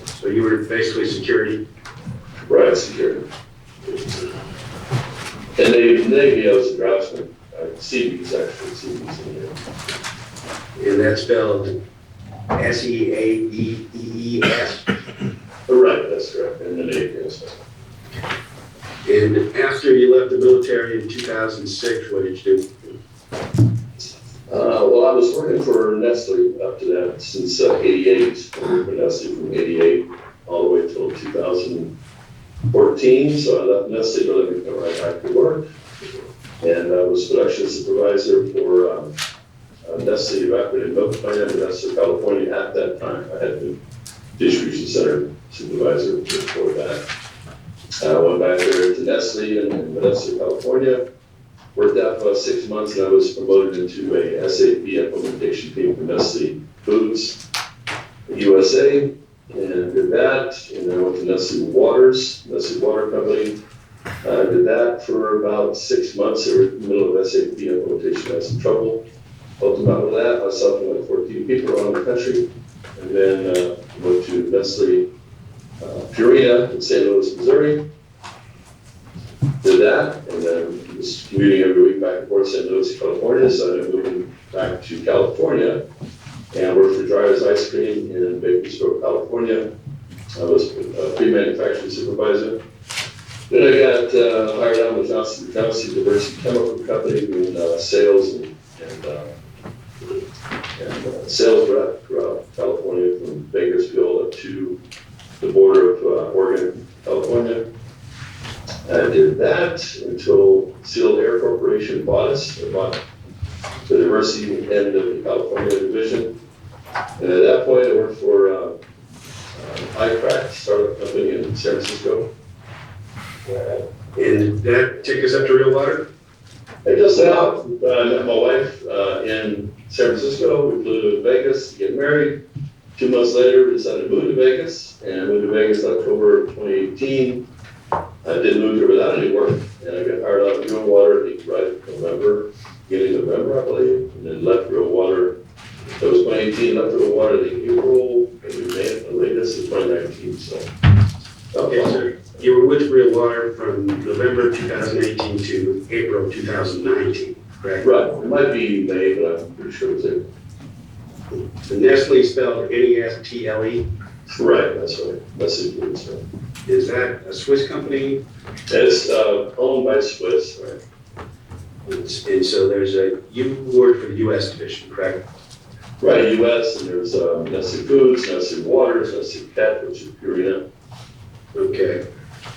So you were basically security? Right, security. And Navy, I was a draftsman. Seabees, actually, Seabees in here. And that's spelled S-E-A-D-E-E-S? Right, that's correct, in the Navy, yes. And after you left the military in 2006, what did you do? Well, I was working for Nestle up to that since 88. I worked for Nestle from 88 all the way till 2014. So I left Nestle to let me go right back to work. And I was production supervisor for Nestle evaporated milk plant in Nestle, California at that time. I had been distribution center supervisor before that. I went back there to Nestle in Nestle, California. Worked out for 6 months and I was promoted into a SAP implementation team for Nestle Foods USA and did that. And then I went to Nestle Water Company. I did that for about 6 months. They were in the middle of SAP implementation. I had some trouble. Helped them out with that. Myself and like 14 people around the country. And then went to Nestle Purina in St. Louis, Missouri. Did that, and then was commuting every week back and forth to St. Louis, California. So I ended up moving back to California and worked for Dryer's Ice Cream in Bakersfield, California. I was a pre-manufacturing supervisor. Then I got hired on with Johnson Diversity Chemical Company doing sales and sales rep throughout California, from Bakersfield up to the border of Oregon, California. I did that until Sealed Air Corporation bought us. They bought the diversity end of the California division. And at that point, I worked for iCrack, startup company in San Francisco. And that take us up to real water? I just met my wife in San Francisco. We flew to Vegas to get married. 2 months later, we decided to move to Vegas, and moved to Vegas in October of 2018. I didn't move here without any work, and I got hired out of Real Water, I think, right in November, beginning of November, I believe, and then left Real Water. That was 2018, left Real Water in April, and we made it the latest in 2019, so. Okay, so you were with Real Water from November 2018 to April 2019, correct? Right, it might be May, but I'm pretty sure it was April. The Nestle spelled Nestle. Right, that's right. That's it. That's right. Is that a Swiss company? It's owned by Swiss, right? And so you work for the US division, correct? Right, US, and there's Nestle Foods, Nestle Waters, Nestle Pet, which is Purina. Okay.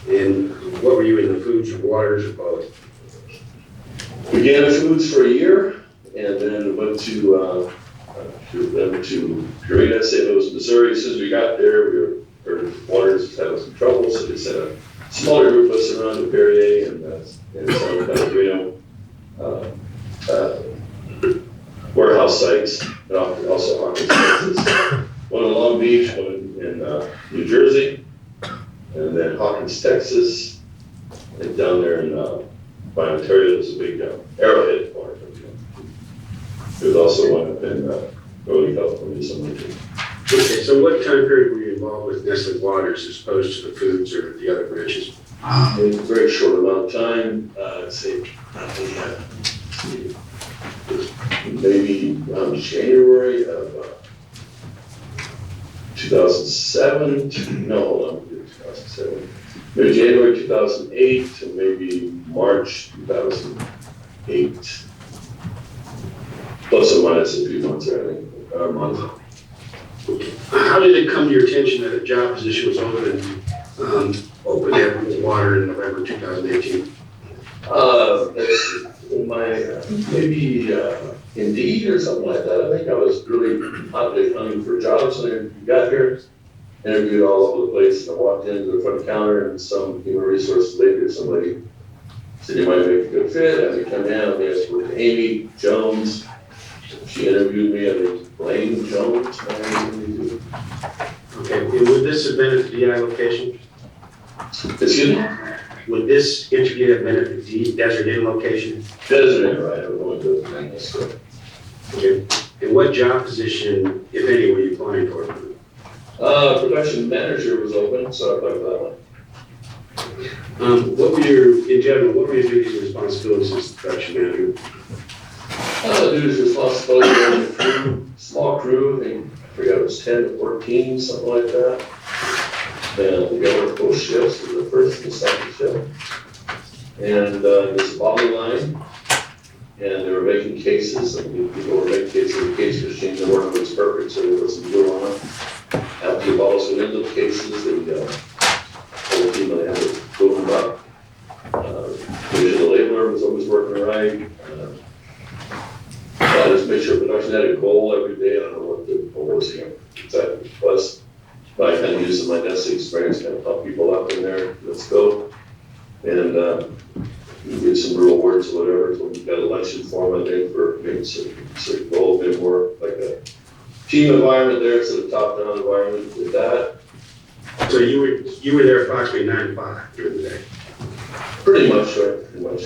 And what were you in the foods or waters or both? Began in foods for a year, and then went to Purina, St. Louis, Missouri. As soon as we got there, Waters was having some trouble, so they sent a smaller group of us around to Perrier and San Pellegrino warehouse sites, and also Hawkins, Texas. One in Long Beach, one in New Jersey, and then Hawkins, Texas, and down there in by Ontario, there's a big Arrowhead farm. There's also one up in Northern California, somewhere too. Okay, so what time period were you involved with Nestle Waters as opposed to the foods or the other branches? In a very short amount of time, maybe January of 2007, no, hold on, 2007. Maybe January 2008 to maybe March 2008. Plus or minus a few months, I think, a month. How did it come to your attention that a job position was open at Water in November 2018? Maybe Indeed or something like that. I think I was really hotly hunting for jobs when I got here. Interviewed all over the place, and I walked into the front counter, and some human resources lady or somebody said, "You might make a good fit." And we come in, I think I spoke to Amy Jones. She interviewed me, I think Blaine Jones. Okay, and would this have been at the DI location? Excuse me? Would this interview have been at the Desert Inn location? Desert Inn, right, I was going to the next door. Okay, and what job position, if any, were you applying for? Production manager was open, so I applied for that one. What were what were your duties and responsibilities as the production manager? Duties responsibility for a crew, small crew, I forgot it was 10 to 14, something like that. And they worked both shifts, the first and the second shift. And there's a bottling line, and they were making cases, and people were making cases in the case machine, the work was perfect, so there wasn't glue on it. After the bottles went into the cases, the whole team had to glue them up. The labeler was always working right. I just make sure production had a goal every day. I don't know what the goal was exactly was, but I kind of used my Nestle experience to kind of help people out in there. Let's go. And get some rewards or whatever. So we got a luncheon form, I think, for maybe certain goal, maybe more like a team environment there instead of top-down environment. Did that. So you were there approximately 9 to 5 during the day? Pretty much, right? Pretty much.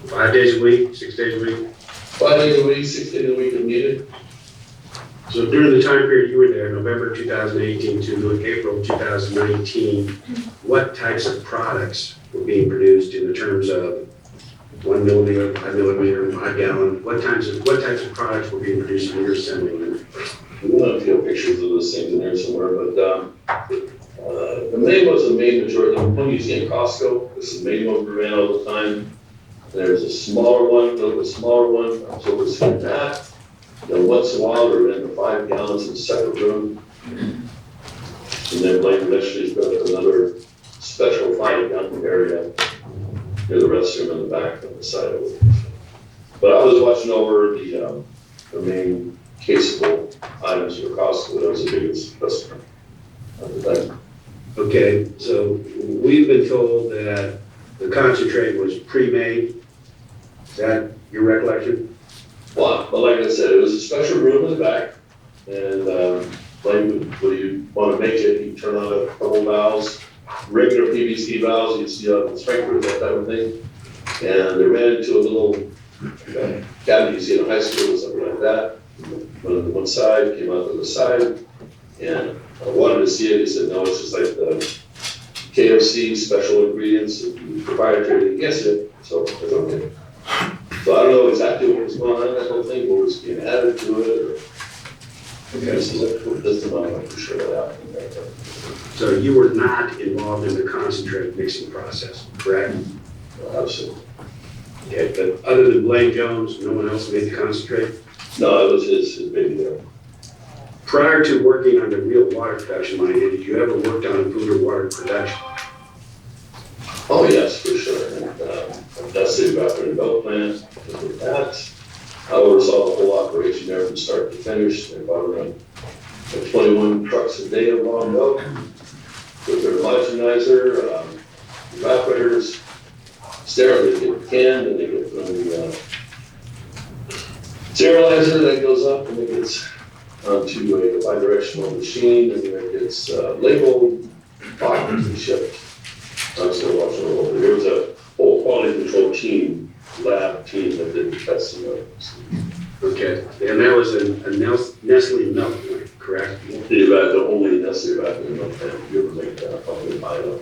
5 days a week, 6 days a week? 5 days a week, 6 days a week if needed. So during the time period you were there, November 2018 to April 2019, what types of products were being produced in the terms of 1 millimeter, 5 millimeter, 5 gallon? What types of products were being produced in your assembly line? We don't know if you have pictures of those things in there somewhere, but the main was the main majority. The one you see in Costco, this is the main one we ran all the time. There's a smaller one, a little bit smaller one, so we're seeing that. once in a while, they're in the 5 gallons in the second room. And then Blaine Ministries built another special 5-gallon area near the restroom in the back on the side of it. But I was watching over the main caseable items for Costco. That was the biggest customer. Okay, so we've been told that the concentrate was pre-made. Is that your recollection? Well, like I said, it was a special room in the back, and Blaine, when you want to make it, you turn on a couple valves, regular PVC valves you see on the sprinklers, that type of thing, and they ran into a little cavity you see in a high school or something like that. Went on one side, came out to the side, and I wanted to see it. He said, no, it's just like the KFC special ingredients, proprietary against it, so it's okay. So I don't know exactly what was going on in that whole thing, what was being added to it, or this electrical system, I'm not too sure what happened. So you were not involved in the concentrate mixing process, correct? Absolutely. Okay, but other than Blaine Jones, no one else made the concentrate? No, it was his baby there. Prior to working on the real water production line, did you ever work on food or water production? Oh, yes, for sure. And that's the evaporative milk plant, with that. I oversaw the whole operation there from start to finish. They bought around 21 trucks a day of raw milk with their homogenizer, evaporators, sterilizer, they get canned, and they get from the sterilizer that goes up and it gets onto a bi-directional machine, and then it gets labeled, boxed, and shipped. I'm still watching all over. There was a whole quality control team, lab team that did the testing of it. Okay, and that was a Nestle milk plant, correct? The only Nestle evaporative milk plant you ever make that, probably buy it up.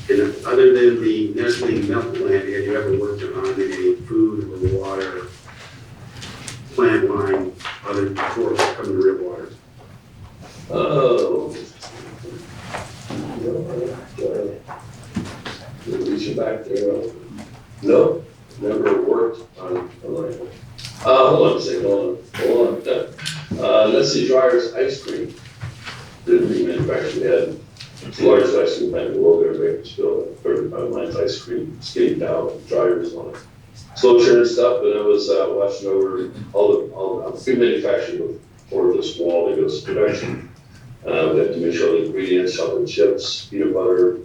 And other than the Nestle milk plant, have you ever worked on any food or water plant line other before coming to real water? Oh. Reaching back there. No, never worked on a line. Hold on a second, hold on. Let's see, Dryer's ice cream. Didn't we manufacture, we had the largest ice cream plant in the world, everybody was building 35 lines ice cream, skating down, Dryer's on it. Slow churn and stuff, but I was watching over all the food manufacturing for this wall that goes to production. We have to make sure the ingredients, chocolate chips, peanut butter,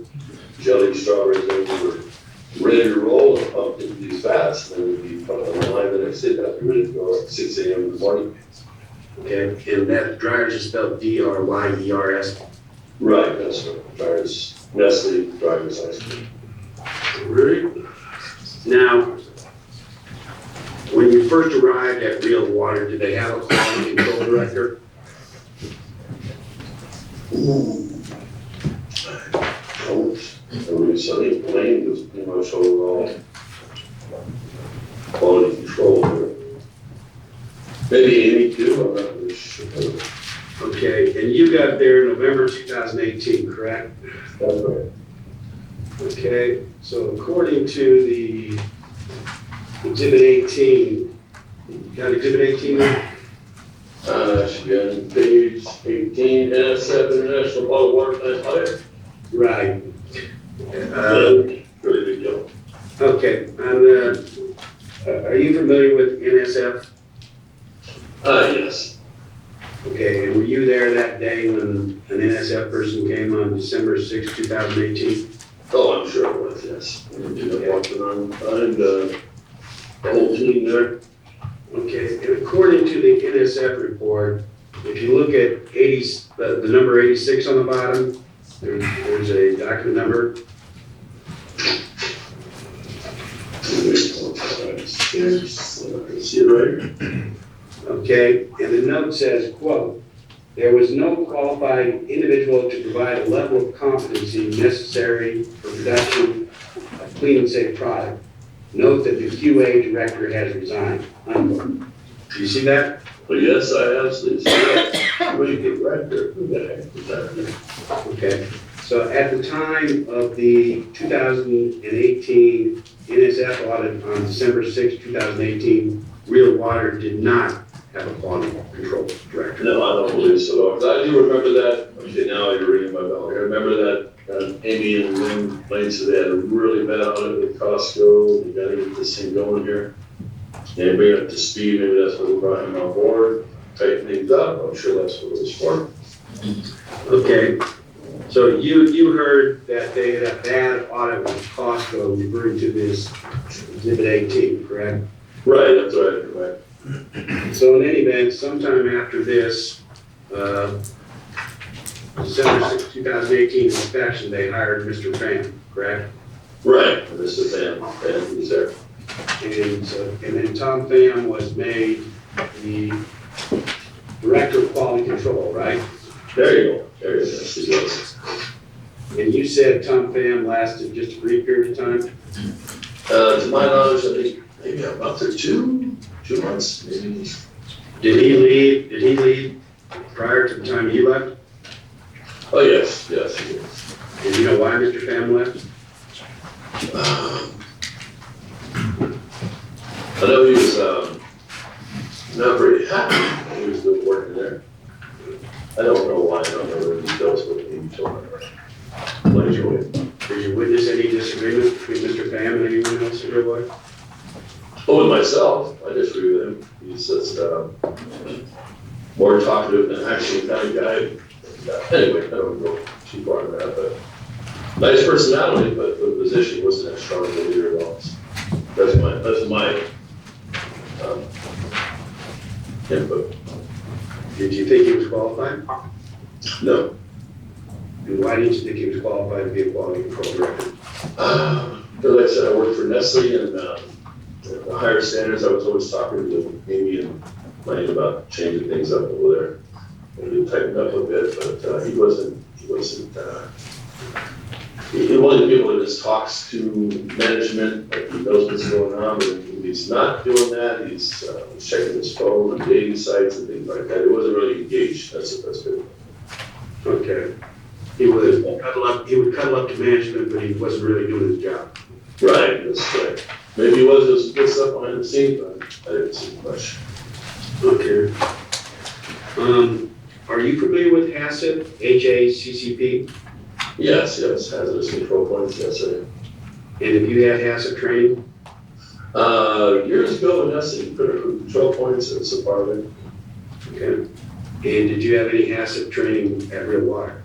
jelly, strawberries, everything were ready to roll and pumped into these vats, and then we'd be put on the line the next day, that'd be ready to go at 6 a.m. in the morning. Okay, and that Dryer's is spelled D-R-Y-E-R-S? Right, that's right. Dryer's, Nestle, Dryer's ice cream. Right. Now, when you first arrived at Real Water, did they have a quality control director? Sunny Blaine was pretty much overall quality control there. Maybe Amy too, I'm not really sure. Okay, and you got there in November 2018, correct? That's right. Okay, so according to the Exhibit 18, you got Exhibit 18 there? Should be on page 18, NSF International Bottled Water Plant Audit. Right. Really big deal. Okay, and are you familiar with NSF? Yes. Okay, and were you there that day when an NSF person came on December 6, 2018? Oh, I'm sure it was, yes. We walked around, the whole team there. Okay, and according to the NSF report, if you look at the number 86 on the bottom, there's a document number. See it right here? Okay, and the note says, quote, "There was no qualified individual to provide a level of competency necessary for production of clean and safe product. Note that the QA director has resigned." Unquote. Do you see that? Well, yes, I absolutely see that. What do you get right there? Who the heck was that? Okay, so at the time of the 2018 NSF audit on December 6, 2018, Real Water did not have a quality control director? No, I don't believe so. 'Cause I do remember that, okay, now you're ringing my bell. I remember that Amy and Lynn Lane said they had a really bad audit with Costco. We gotta get this thing going here. And bring it up to speed, maybe that's what we brought him on board, tighten things up. I'm sure that's what it was for. Okay, so you heard that they had a bad audit with Costco, referring to this Exhibit 18, correct? Right, that's right, right. So in any event, sometime after this, December 6, 2018 inspection, they hired Mr. Fan, correct? Right, Mr. Van, he's there. And then Tom Pham was made the Director of Quality Control, right? There you go, there you go, yes, he was. And you said Tom Pham lasted just a brief period of time? To my knowledge, I think maybe a month or 2 months, maybe. Did he leave prior to the time you left? Oh, yes, he did. And you know why Mr. Pham left? I know he was, not very happy when he was doing working there. I don't know why, I don't know the details, but he told me. Did you witness any disagreement between Mr. Pham and anyone else in your life? Oh, with myself, I disagree with him. He's just, more talkative than action kind of guy. Anyway, I don't go too far in that, but nice personality, but the position wasn't as strong as a leader at all. That's my input. Did you think he was qualified? No. And why didn't you think he was qualified to be a quality control director? Like I said, I worked for Nestle and the higher standards, I was always talking to Amy and Lane about changing things up over there. And we tightened up a bit, but he wasn't, one of the people that just talks to management, like he knows what's going on, but when he's not doing that, he's checking his phone and dating sites and things like that. He wasn't really engaged, that's good. Okay. He would cuddle up to management, but he wasn't really doing his job. Right, that's right. Maybe he was just good stuff behind the scenes, but I didn't see much. Okay. Are you familiar with HACCP, HACCP? Yes, hazardous control points, yes, I am. And have you had HACCP training? Years ago, in Nestle, critical control points, it's a part of it. Okay. And did you have any HACCP training at Real Water?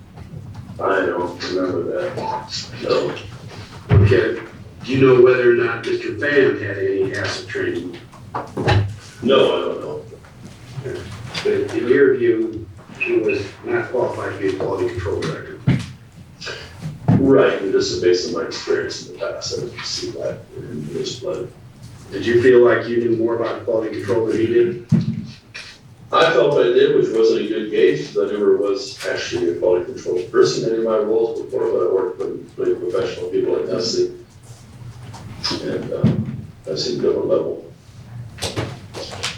I don't remember that. No. Okay. Do you know whether or not Mr. Pham had any HACCP training? No, I don't know. Okay. But in your view, he was not qualified to be a quality control director? Right, and this is based on my experience in the past, I didn't see that in his blood. Did you feel like you knew more about quality control than he did? I felt I did, which wasn't a good gauge, because I never was actually a quality control person in any of my roles before, but I worked with really professional people at Nestle. And I've seen a different level.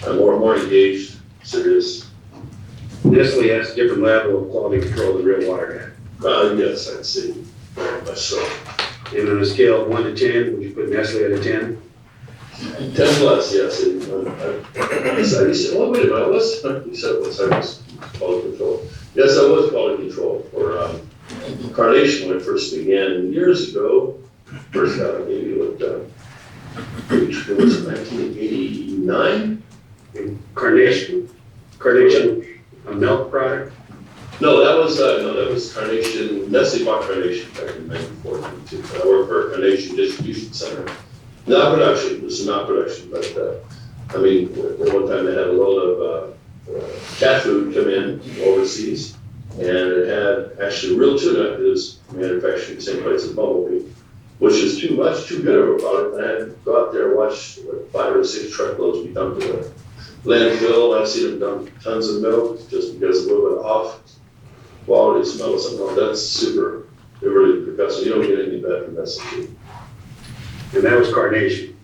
I'm more engaged, serious. Nestle has a different level of quality control than Real Water had. Yes, I'd say very much so. And on a scale of 1 to 10, would you put Nestle at a 10? 10 plus, yes. I said, well, wait a minute, you said I was quality control. Yes, I was quality control for Carnation when it first began years ago. First got maybe what, it was 1989? Carnation, a milk product? No, that was Carnation, Nestle bought Carnation back in 1942. I worked for Carnation Distribution Center. Not production, this is not production, but, I mean, one time they had a load of cat food come in overseas, and it had actually real tuna, it was manufactured in the same place as Bumblebee, which is too good of a product. I had to go out there and watch 5 or 6 truckloads be dumped to the landfill. I've seen them dump tons of milk just because a little bit off quality smell or something like that. That's super, they're really professional. You don't get anything better from that. And that was Carnation.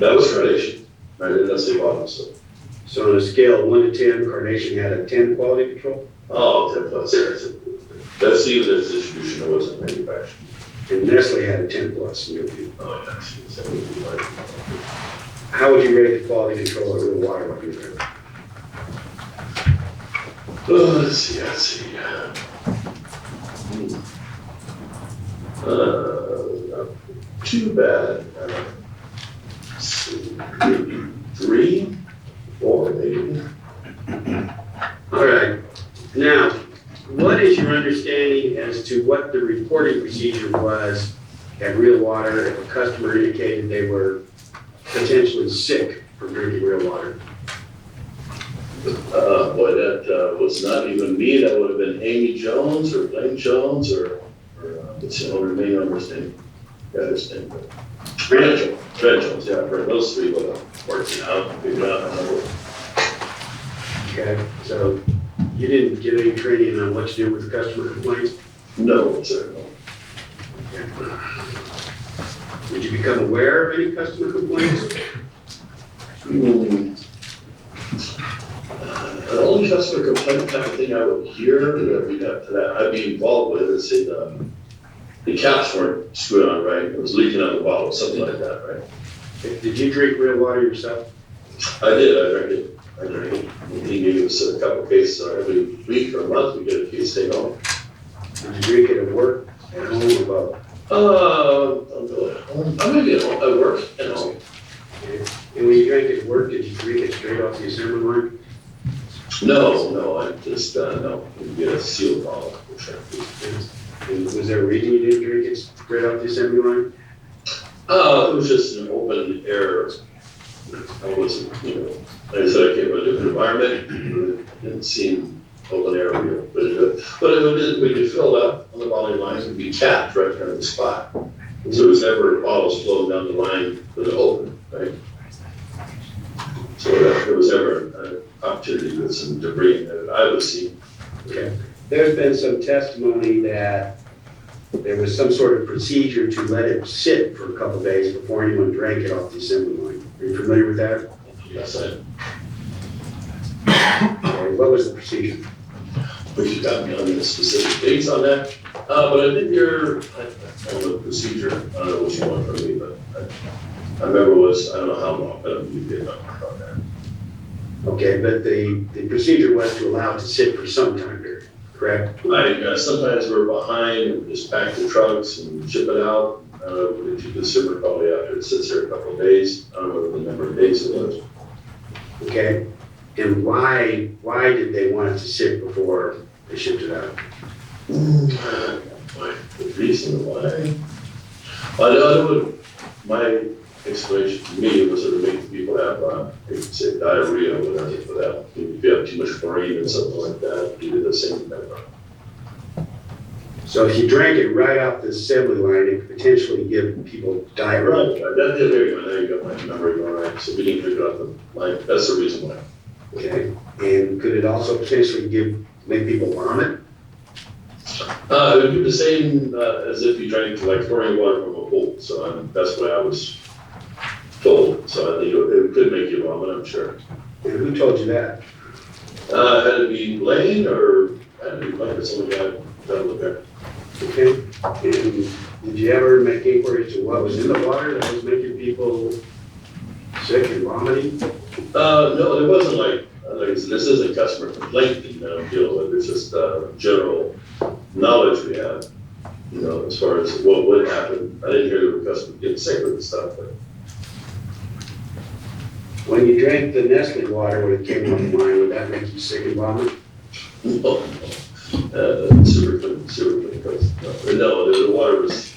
That was Carnation. I did Nestle bottom, so. So on a scale of 1 to 10, Carnation had a 10 quality control? Oh, 10 plus, yes. That's even as distribution, it wasn't manufactured. And Nestle had a 10 plus in your view. Oh, yes, that would be right. How would you rate the quality control of Real Water when you were there? Let's see. Not too bad. Let's see, maybe 3, 4, maybe. All right. Now, what is your understanding as to what the reporting procedure was at Real Water if a customer indicated they were potentially sick from drinking real water? Boy, that was not even me. That would have been Amy Jones or Blaine Jones or what's the owner, main owner's name? Got his name. Fred Jones, yeah, for those 3 would have worked it out, figured out how to work. Okay, so you didn't get any training on what to do with customer complaints? No, sir, no. Did you become aware of any customer complaints? The only customer complaint type of thing I would hear that we got to that I'd be involved with is the caps weren't screwed on right. It was leaking out of the bottle, something like that, right? Did you drink real water yourself? I did, I drank it. He gave us a couple cases every week or a month, we get a case stayed home. Did you drink it at work, at home, or both? I'm maybe at work, at home. Okay. And when you drank it at work, did you drink it straight off the assembly line? No, I just, no, we get a sealed bottle, for sure. And was there a reason you didn't drink it straight off the assembly line? It was just an open air. I wasn't, like I said, I came from a different environment, it didn't seem open air real, but it would be filled up on the bottling lines, it would be capped right there in the spot. So there was never bottles flowing down the line that are open, right? So that there was ever an opportunity with some debris that I would see. Okay. There's been some testimony that there was some sort of procedure to let it sit for a couple of days before anyone drank it off the assembly line. Are you familiar with that? Yes, I am. Okay, what was the procedure? But you got me on the specific dates on that. But I think you're on the procedure, I don't know what you want from me, but I remember it was, I don't know how long, but you did not work on that. Okay, but the procedure was to allow it to sit for some time period, correct? Sometimes we're behind and we just pack the trucks and ship it out. We do the simmer probably after it sits there a couple of days. I don't know the number of days it was. Okay, and why did they want it to sit before they shipped it out? The reason why? I know my explanation to me was that it makes people have, say diarrhea or whatever for that. If you have too much chlorine and something like that, you do the same thing. So if you drank it right off the assembly line, it could potentially give people diarrhea. Right, there you go, my memory going right. So we didn't drink it off the line, that's the reason why. Okay, and could it also potentially make people vomit? It would do the same as if you drank like chlorine water from a pool. So that's what I was told. So I think it could make you vomit, I'm sure. And who told you that? Had it be Blaine or had it be Blaine or some guy down there. Okay, and did you ever make inquiries to what was in the water that was making people sick and vomiting? No, it wasn't like this isn't customer complaint that I'm dealing with. It's just general knowledge we have, as far as what would happen. I didn't hear there were customers getting sick with the stuff, but. When you drank the Nestle water when it came off the line, would that make you sick and vomit? No. Super clean coast. No, the water was.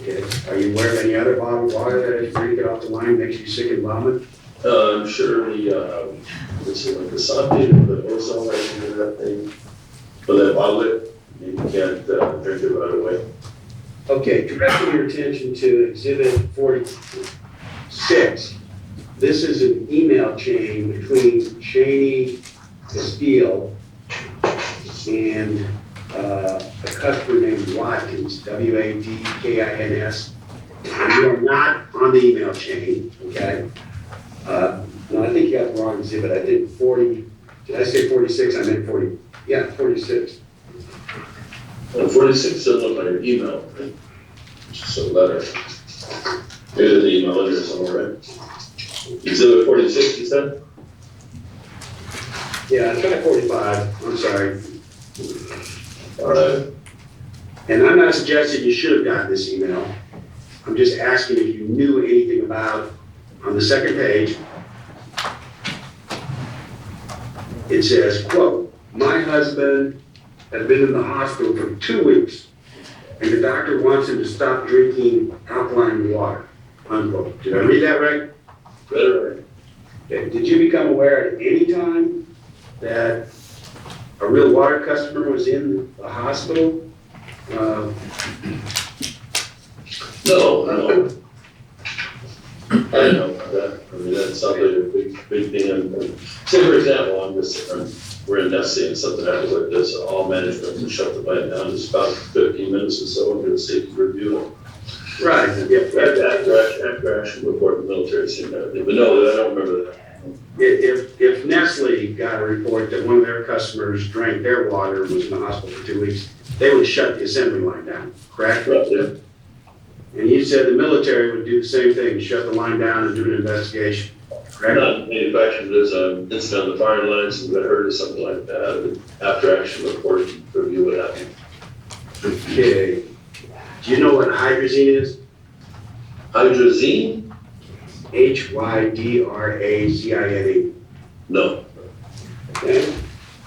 Okay. Are you aware of any other bottled water that if you drink it off the line makes you sick and vomit? I'm sure it's like the Santi, the ozone right into that thing. But that bottle it, you can't drink it right away. Okay, directing your attention to Exhibit 46. This is an email chain between Shaney Castile and a customer named Watkins, W-A-D-K-I-N-S. And you are not on the email chain, okay? No, I think you got the wrong exhibit. I think 40, did I say 46? I meant 40. Yeah, 46. 46 doesn't look like an email, right? It's just a letter. There's an email in there somewhere, right? Exhibit 46, you said? Yeah, 2045, I'm sorry. All right. And I'm not suggesting you should have gotten this email. I'm just asking if you knew anything about, on the second page, it says, quote, "My husband has been in the hospital for 2 weeks, and the doctor wants him to stop drinking alkaline water," unquote. Did I read that right? Better. Okay. Did you become aware at any time that a real water customer was in the hospital? No. I didn't know about that. I mean, that sounds like a big thing. And say, for example, we're in Nessie and something happens like this, all management can shut the plant down. It's about 15 minutes or so, and do a safety review. Right. Yeah. After action report, the military scene and everything. But no, I don't remember that. If Nestle got a report that one of their customers drank their water and was in the hospital for 2 weeks, they would shut the assembly line down, correct? Right, yeah. And you said the military would do the same thing, shut the line down and do an investigation, correct? Not manufactured, there's an incident on the firing lines, and got hurt or something like that. After action report, review what happened. Okay. Do you know what hydrazine is? Hydrazine? Hydrazine. No. Okay.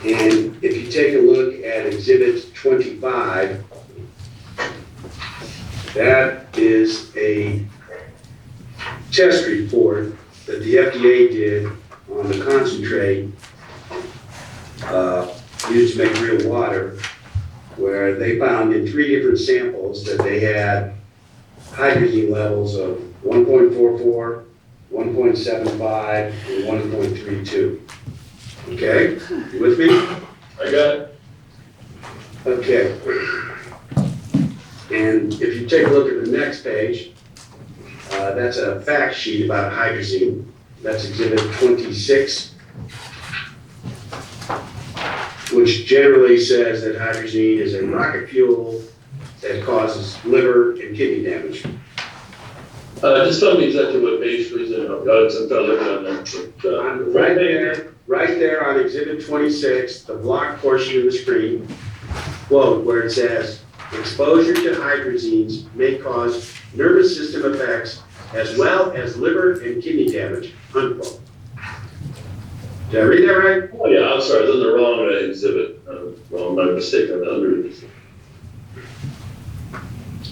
And if you take a look at Exhibit 25, that is a test report that the FDA did on the concentrate used to make real water, where they found in 3 different samples that they had hydrazine levels of 1.44, 1.75, and 1.32. Okay, you with me? I got it. Okay. And if you take a look at the next page, that's a fact sheet about hydrazine. That's Exhibit 26, which generally says that hydrazine is a rocket fuel that causes liver and kidney damage. Just tell me exactly what page, please. I'm trying to look on that. Right there on Exhibit 26, the block portion of the screen, quote, where it says, "Exposure to hydrazines may cause nervous system effects as well as liver and kidney damage," unquote. Did I read that right? Oh, yeah, I'm sorry, I was on the wrong exhibit. Well, my mistake on the under.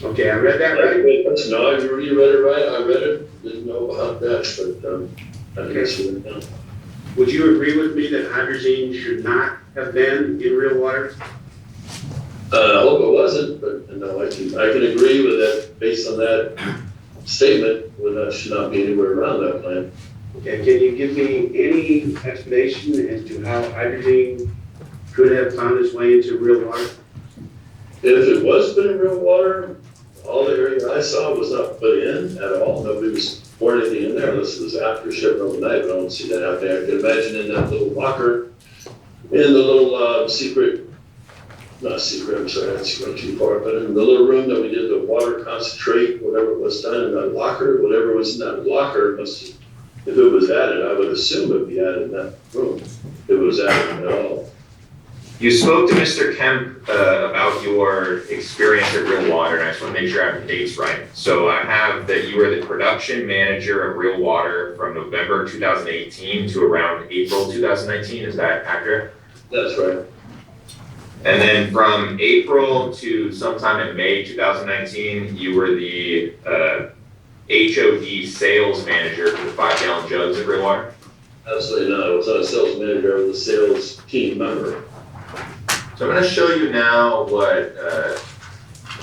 Okay, I read that right? No, you read it right. I read it, didn't know about that, but I guess you went down. Would you agree with me that hydrazine should not have been in real water? I hope it wasn't, but no, I can agree with that based on that statement, when that should not be anywhere around that plant. Okay, can you give me any explanation as to how hydrazine could have found its way into real water? If it was put in real water, all the area I saw was not put in at all. Nobody was pouring anything in there unless it was after shipping overnight, but I don't see that happening. I can imagine in that little locker, in the little not secret, I'm sorry, that's going too far, but in the little room that we did the water concentrate, whatever it was done in that locker, whatever was in that locker, if it was added, I would assume it would be added in that room, if it was added at all. You spoke to Mr. Kemp about your experience at Real Water, and I just want to make sure I have the dates right. So I have that you were the production manager of Real Water from November 2018 to around April 2019, is that accurate? That's right. And then from April to sometime in May 2019, you were the HOD sales manager for the 5-gallon jugs of Real Water? Absolutely not. I was not a sales manager, I was a sales team member. So I'm going to show you now what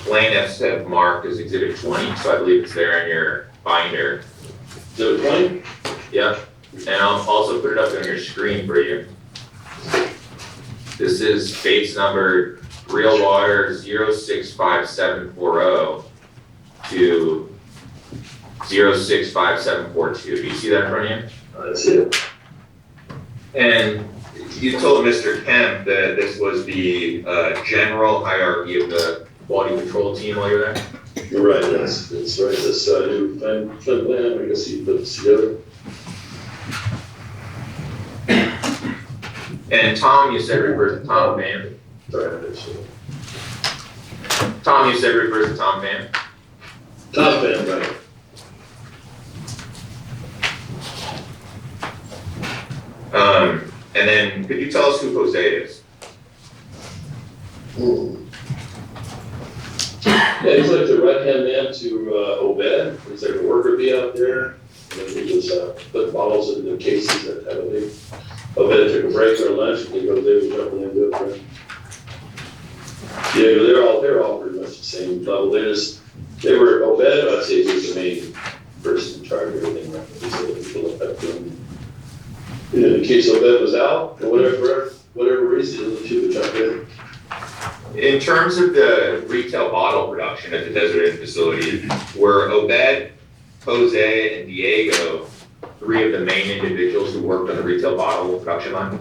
plaintiffs have marked as Exhibit 20. So I believe it's there in your binder. Exhibit 20? Yep. And I'll also put it up on your screen for you. This is case number Real Water 065740 to 065742. Do you see that in front of you? I see it. And you told Mr. Kemp that this was the general hierarchy of the quality control team while you were there? You're right, that's right. This new plan, I guess he put this together. And Tom, you said refers to Tom Van. Sorry, so. Tom, you said refers to Tom Van. Top Van, right. And then could you tell us who Jose is? Yeah, he's like the right-hand man to Obed. He's like a worker bee out there. And then he was put bottles in the cases that have a big. Obed took a break or lunch, and they go there, jumping in and do it. Yeah, they're all pretty much the same level. They were Obed, I'd say he was the main person in charge of everything. Right? He said that people looked up to him. In case Obed was out, or whatever reason, the two would jump in. In terms of the retail bottle production at the Desert Inn facility, were Obed, Jose, and Diego three of the main individuals who worked on the retail bottle production line?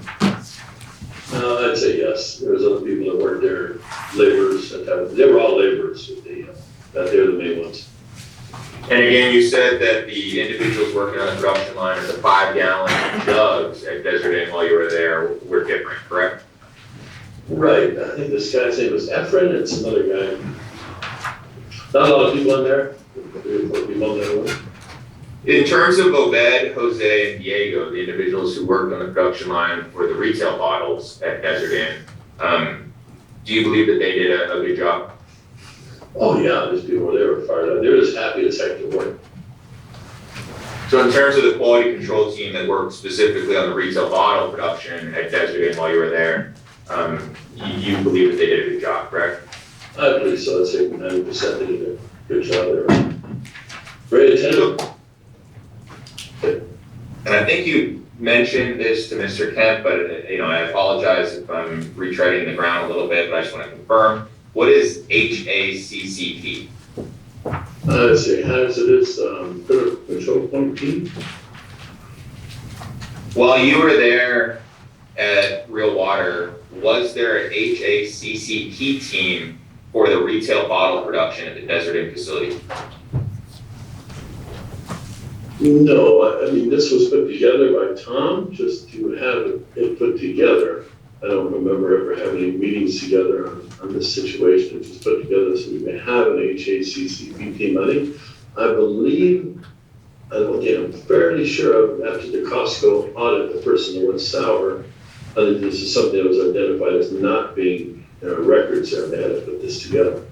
I'd say yes. There was other people that worked there, laborers. They were all laborers. They're the main ones. And again, you said that the individuals working on the production line of the 5-gallon jugs at Desert Inn while you were there were different, correct? Right. I think this guy's name was Efren and some other guy. Not a lot of people in there. 3 or 4 people in there. In terms of Obed, Jose, and Diego, the individuals who worked on the production line for the retail bottles at Desert Inn, do you believe that they did a good job? Oh yeah, these people they were fired up. They were just happy as heck to work. So in terms of the quality control team that worked specifically on the retail bottle production at Desert Inn while you were there, you believe that they did a good job, correct? I believe so. I'd say 90% they did a good job. They were very attentive. And I think you mentioned this to Mr. Kemp, but I apologize if I'm retreading the ground a little bit, but I just want to confirm. What is HACCP? Let's see, hazardous critical control point team. While you were there at Real Water, was there an HACCP team for the retail bottle production at the Desert Inn facility? No, I mean, this was put together by Tom, just to have it put together. I don't remember ever having any meetings together on this situation. It was just put together so we may have an HACCP team. I believe, I'm fairly sure after the Costco audit, the person that went sour, I think this is something that was identified as not being records there. They had to put this together.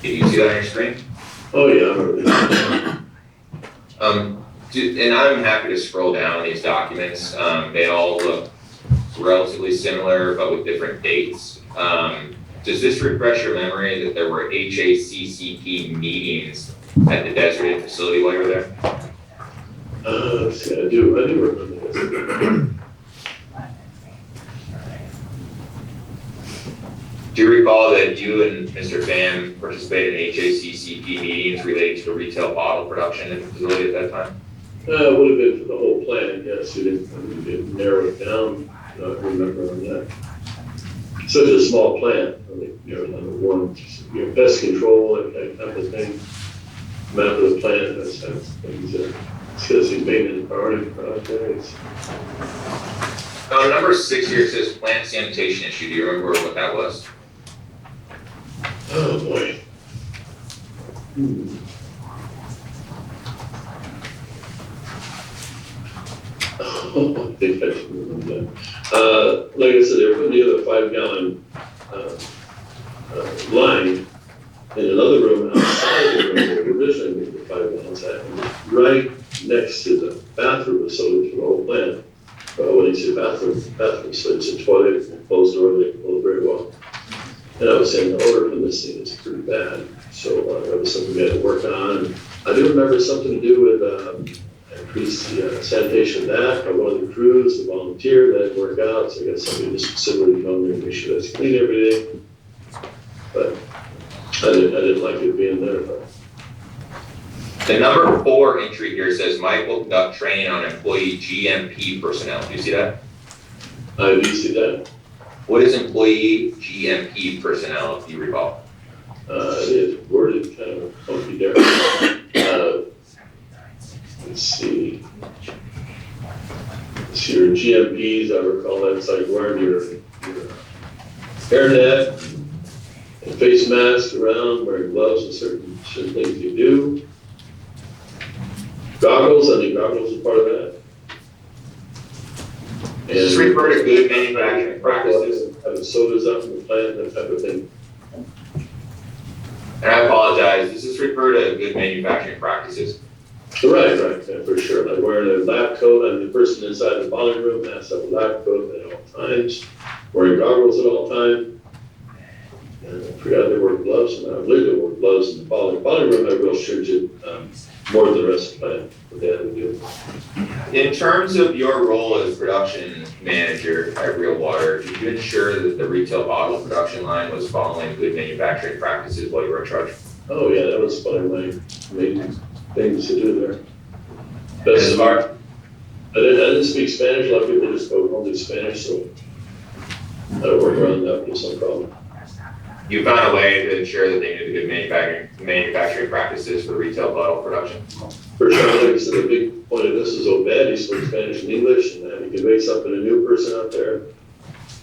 Did you see that on your screen? Oh, yeah, I remember that. And I'm happy to scroll down these documents. They all look relatively similar, but with different dates. Does this refresh your memory that there were HACCP meetings at the Desert Inn facility while you were there? Let's see, I do remember this. Do you recall that you and Mr. Pham participated in HACCP meetings related to the retail bottle production at the facility at that time? It would have been for the whole plan, yes. We didn't narrow it down. I remember on that. Such a small plant, number one, pest control and that type of thing. Map of the plant, that's things that discussing maintenance priority projects. Number 6 here says plant sanitation issue. Do you remember what that was? Oh, boy. I think I should remember that. Like I said, they were putting together a 5-gallon line in another room outside the room where they originally made the 5 gallons at, right next to the bathroom facility for the whole plant. When you say bathroom, so it's a toilet, closed door, they closed very well. And I was saying the odor from this thing is pretty bad, so that was something we had to work on. And I do remember something to do with increase the sanitation of that by one of the crews, the volunteer, that didn't work out, so I got somebody in this facility come there and make sure that's clean every day. But I didn't like it being there, but. The number 4 entry here says Mike will conduct training on employee GMP personnel. Do you see that? I do see that. What is employee GMP personnel, if you recall? It is worded kind of funky there. Let's see. it's your GMPs, I recall that's like wearing your hairnet, and face mask around, wearing gloves and certain things you do. Goggles, I think goggles is part of that. Does this refer to good manufacturing practices? Having sodas out in the plant, that type of thing. And I apologize, does this refer to good manufacturing practices? Right, yeah, for sure. Like wearing a lab coat, and the person inside the boiler room has to have a lab coat at all times, wearing goggles at all times. And I forgot they wore gloves, and I believe they wore gloves in the boiler room had real stringent, more than the rest of the plant, what they had to do. In terms of your role as production manager at Real Water, did you ensure that the retail bottle production line was following good manufacturing practices while you were in charge? Oh, yeah, that was one of my main things to do there. As far, I didn't speak Spanish, a lot of people just spoke only Spanish, so I worked around that with no problem. you found a way to ensure that they knew the good manufacturing practices for retail bottle production? For sure, like I said, the big point of this is Obed, he spoke Spanish and English, and then you can make something, a new person out there,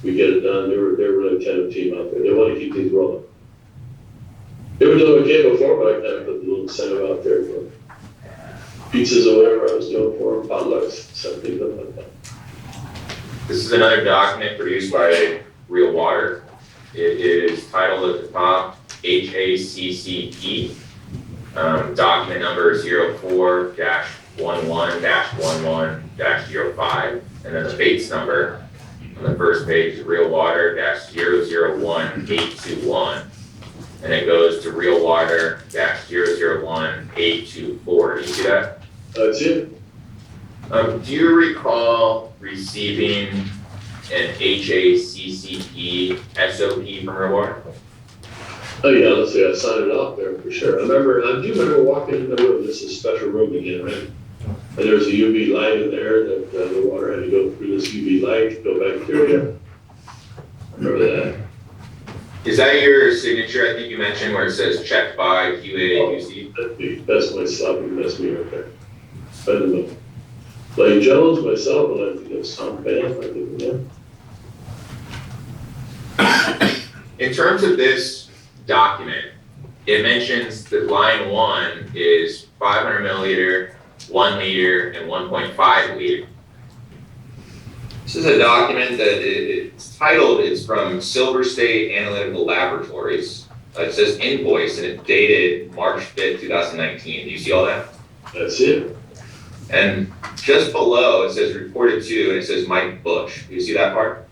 we get it done. They're a really attentive team out there. They want to keep things rolling. They were doing okay before, but I kind of put a little incentive out there for pizzas or whatever I was doing for them, potlucks, something like that. This is another document produced by Real Water. It is titled at the top, HACCP, document number 04-11-11-05, and then the base number on the first page is Real Water-001821, and it goes to Real Water-001824. Do you see that? That's it. Do you recall receiving an HACCP SOP from Real Water? Oh yeah, let's see, I signed it off there for sure. I do remember walking in the room, this is a special room again, right? And there's a UV light in there that the water had to go through this UV light, kill bacteria. Remember that? Is that your signature? I think you mentioned where it says checked by QA/QC. That's myself, that's me right there. I don't know. Blake Jones, myself, and I think that's Tom Fan, I think, yeah. In terms of this document, it mentions that line 1 is 500 milliliter, 1 liter, and 1.5 liter. This is a document that it's titled, it's from Silver State Analytical Laboratories. It says invoice and it's dated March 5th, 2019. Do you see all that? That's it. And just below it says reported to and it says Mike Bush. Do you see that part?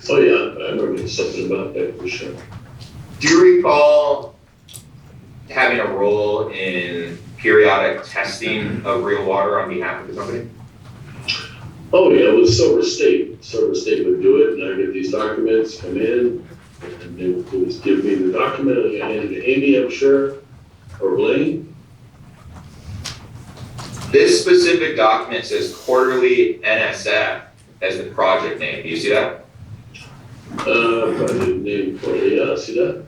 Oh yeah, I remember something about that for sure. Do you recall having a role in periodic testing of Real Water on behalf of the company? Oh yeah, it was Silver State. Silver State would do it, and I get these documents, come in, and they would just give me the document, and I hand it to Amy, I'm sure, or Blaine. This specific document says quarterly NSF as the project name. Do you see that? Project name for it, yeah, see that?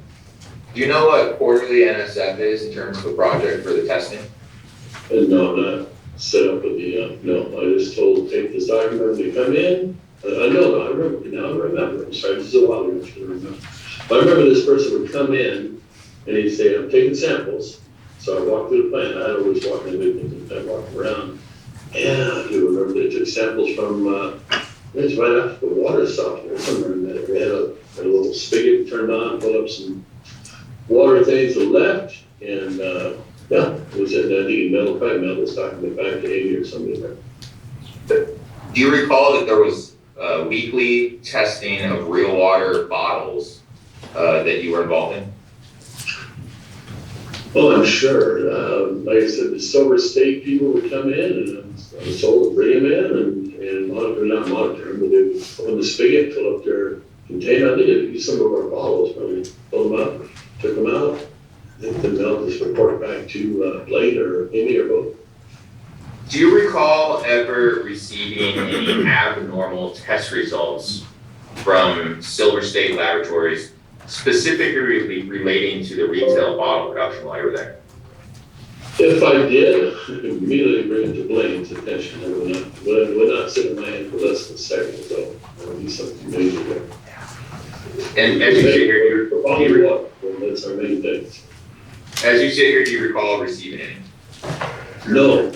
Do you know what quarterly NSF is in terms of a project for the testing? No, I'm not set up with the, no, I just told, take this document, they come in, I remember, now I remember, I'm sorry, this is a while ago, I should remember. But I remember this person would come in, and he'd say, I'm taking samples, so I walked through the plant, I'd always walk in the business, and I walked around, and I do remember they took samples from, it's right after the water softener, somewhere in that, they had a little spigot turned on, pulled up some water things to the left, and, yeah, it was in, I think, in metal, probably metal, was talking about back to 80 or something there. Do you recall that there was weekly testing of Real Water bottles that you were involved in? Well, I'm sure. Like I said, the Silver State people would come in, and I was told to bring them in and monitor, not monitor them, but they would open the spigot, fill up their container. They did use some of our bottles, probably fill them up, took them out. Then they'll just report back to Blade or Amy or both. Do you recall ever receiving any abnormal test results from Silver State Laboratories, specifically relating to the retail bottle production while you were there? If I did, I could immediately bring it to Blaine's attention. I would not sit in my hand for less than a second, so that would be something major there. And as you sit here, That's our main thing. as you sit here, do you recall receiving any? No.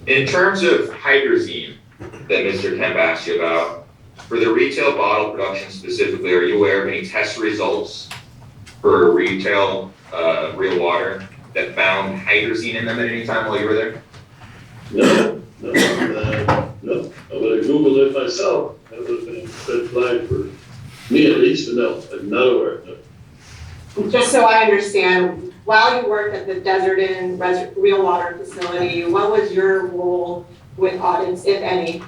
In terms of hydrazine that Mr. Kemp asked you about, for the retail bottle production specifically, are you aware of any test results for retail real water that found hydrazine in them at any time while you were there? No. I would have Googled it myself. That would have been a red flag for me at least, but no, I'm not aware. No. Just so I understand, while you worked at the Desert Inn Real Water Facility, what was your role with audits, if any?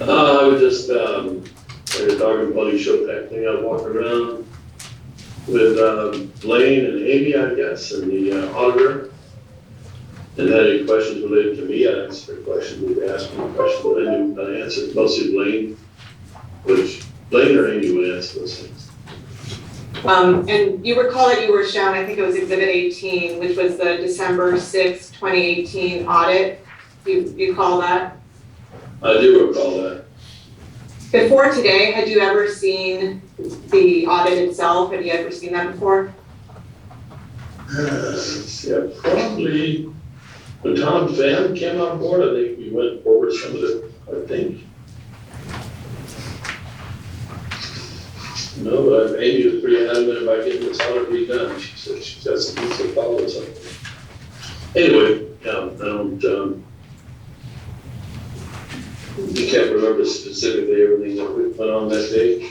I would just, like a dog and pony show type thing. I'd walk around with Blaine and Amy, I guess, and the auditor. And had any questions related to me, I'd answer the question. They'd ask me a question that I knew I answered, mostly Blaine, which Blaine or Amy would answer those things. And you recall that you were shown, I think it was Exhibit 18, which was the December 6, 2018 audit. You call that? I do recall that. Before today, had you ever seen the audit itself? Had you ever seen that before? Yeah, probably when Tom Pham came on board, I think we went over some of it, I think. No, but Amy was pretty adamant about getting this audit redone. She said she's got some things to follow or something. Anyway, I can't remember specifically everything that we put on that day.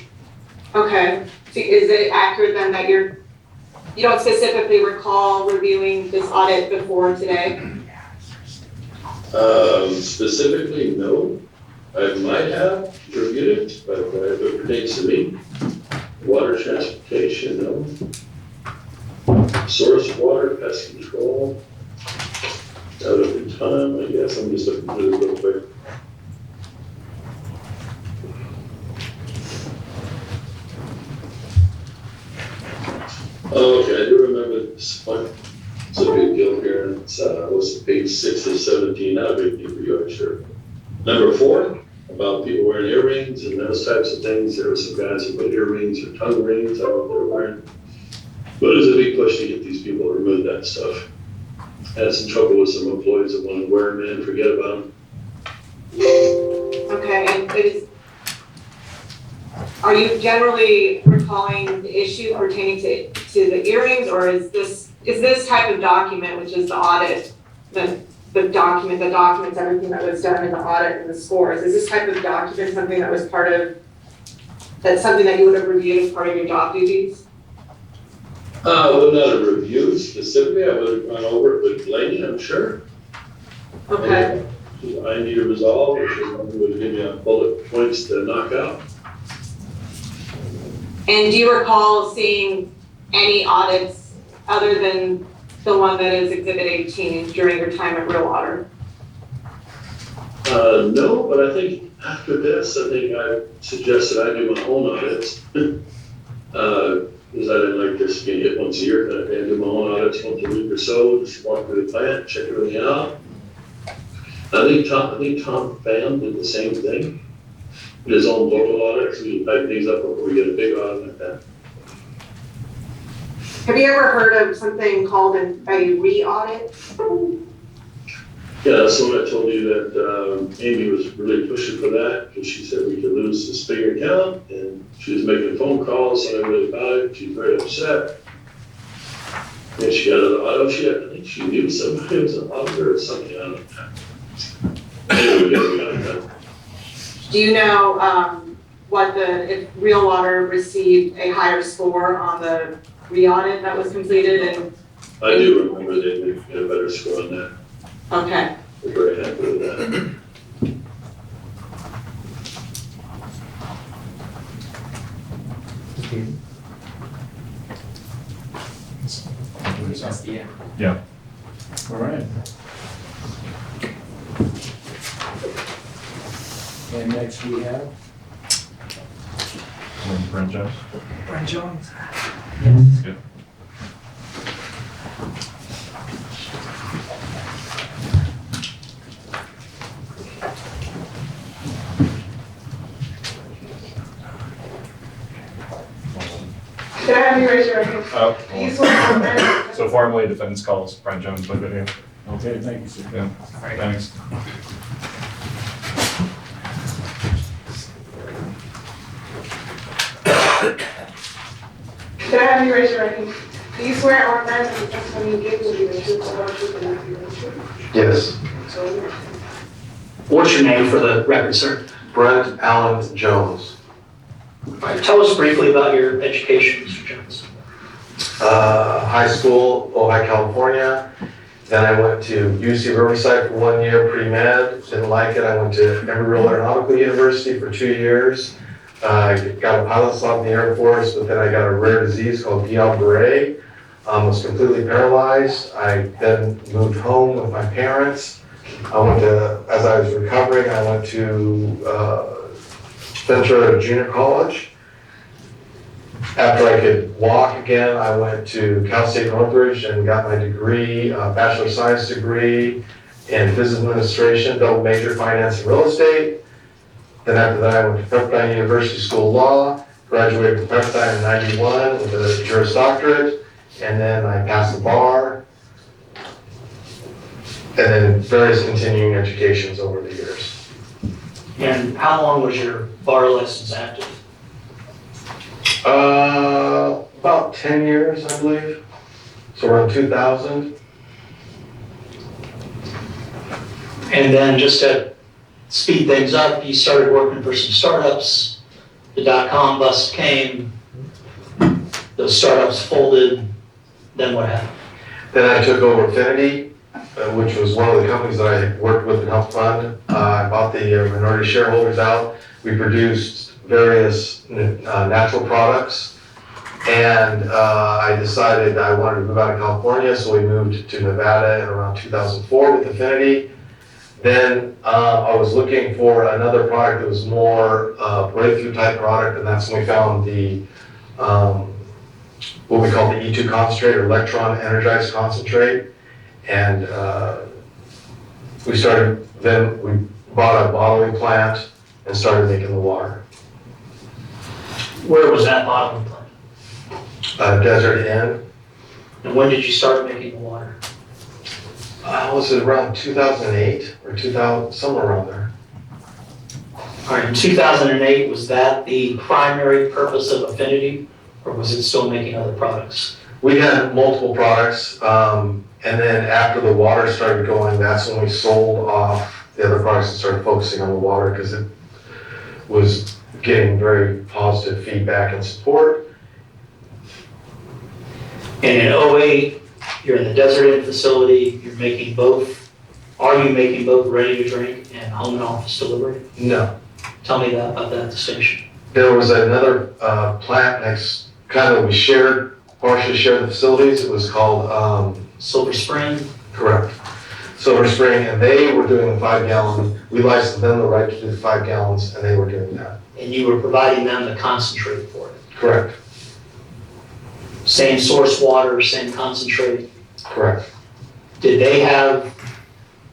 Okay. So is it accurate then that you don't specifically recall reviewing this audit before today? Specifically, no. I might have reviewed it, but if it pertains to me, water transportation, no. Source water, pest control, out of the time, I guess. I'm just looking through this real quick. Okay, I do remember this one. It's a big deal here. It's, what's page 6 of 17, not a big deal for you, I'm sure. Number 4, about people wearing earrings and those types of things. There were some guys who put earrings or tongue rings, I don't know what they were wearing. But it was a big push to get these people to remove that stuff. Had some trouble with some employees that wanted to wear them and forget about them. Okay, and are you generally recalling the issue pertaining to the earrings, or is this type of document, which is the audit, the document that documents everything that was done in the audit and the scores, is this type of document something that was that's something that you would have reviewed as part of your job duties? I would not have reviewed specifically. I would have gone over it with Blaine, I'm sure. Okay. I need to resolve, or she would give me a bullet points to knock out. And do you recall seeing any audits other than the one that is Exhibit 18 during your time at Real Water? No, but I think after this, I think I suggested I do my own audits. Because I didn't like this being hit once a year, but I do my own audits once a week or so, just walk through the plant, check everything out. I think Tom Pham did the same thing. His own local audits, we tighten things up before we get a big audit like that. Have you ever heard of something called a re-audit? Yeah, that's what I told you that Amy was really pushing for that because she said we could lose this big account, and she was making phone calls telling everybody about it. She's very upset. And she got an auto. I think she knew somebody who was an auditor or something. I don't know. Anyway, we got it done. Do you know if Real Water received a higher score on the re-audit that was completed? And I do remember they did get a better score on that. okay. We're very happy with that. That's the end. Yeah. All right. And next we have Brent Jones. Brent Jones. Good. Can I have you raise your right hand? Do you swear or affirm? So formally, defense calls Brian Jones by video. Okay, thank you, sir. Yeah, thanks. Can I have you raise your right hand? Do you swear or affirm that the testimony you give will be the truth, the whole truth, and nothing but the truth? Yes. So, What's your name for the record, sir? Brent Allen Jones. All right, tell us briefly about your education, Mr. Jones. High school, Ojai, California. Then I went to UC Riverside for 1 year pre-med. Didn't like it. I went to Embry-Riddle Aeronautical University for 2 years. I got a pilot slot in the Air Force, but then I got a rare disease called Guillain-Barré. Was completely paralyzed. I then moved home with my parents. I went to, as I was recovering, I went to Ventura Junior College. After I could walk again, I went to Cal State Northridge and got my degree, Bachelor of Science degree in Business Administration, double major finance and real estate. Then after that, I went to Pepperdine University School of Law, graduated from Pepperdine in '91 with a Juris Doctorate, and then I passed the bar, and then various continuing educations over the years. And how long was your bar license active? About 10 years, I believe. So around 2000. And then just to speed things up, you started working for some startups. The dot-com bust came. Those startups folded. Then what happened? Then I took over Affinity, which was one of the companies that I worked with and helped fund. I bought the minority shareholders out. We produced various natural products. And I decided I wanted to move out of California, so we moved to Nevada in around 2004 with Affinity. Then I was looking for another product that was more breakthrough type product, and that's when we found the what we call the E2 concentrate, or electron energized concentrate. And then we bought a bottling plant and started making the water. Where was that bottling plant? Desert Inn. And when did you start making the water? Was it around 2008 or 2000, somewhere around there? All right, in 2008, was that the primary purpose of Affinity, or was it still making other products? We had multiple products, and then after the water started going, that's when we sold off the other products and started focusing on the water because it was getting very positive feedback and support. And in 2008, you're in the Desert Inn facility, you're making both. Are you making both ready to drink and home and office delivery? No. Tell me about that distinction. There was another plant next, kind of, partially shared the facilities. It was called Silver Spring? Correct. Silver Spring, and they were doing the 5 gallon. We licensed them the right to do the 5 gallons, and they were doing that. And you were providing them the concentrate for it? Correct. Same source water, same concentrate? Correct. Did they have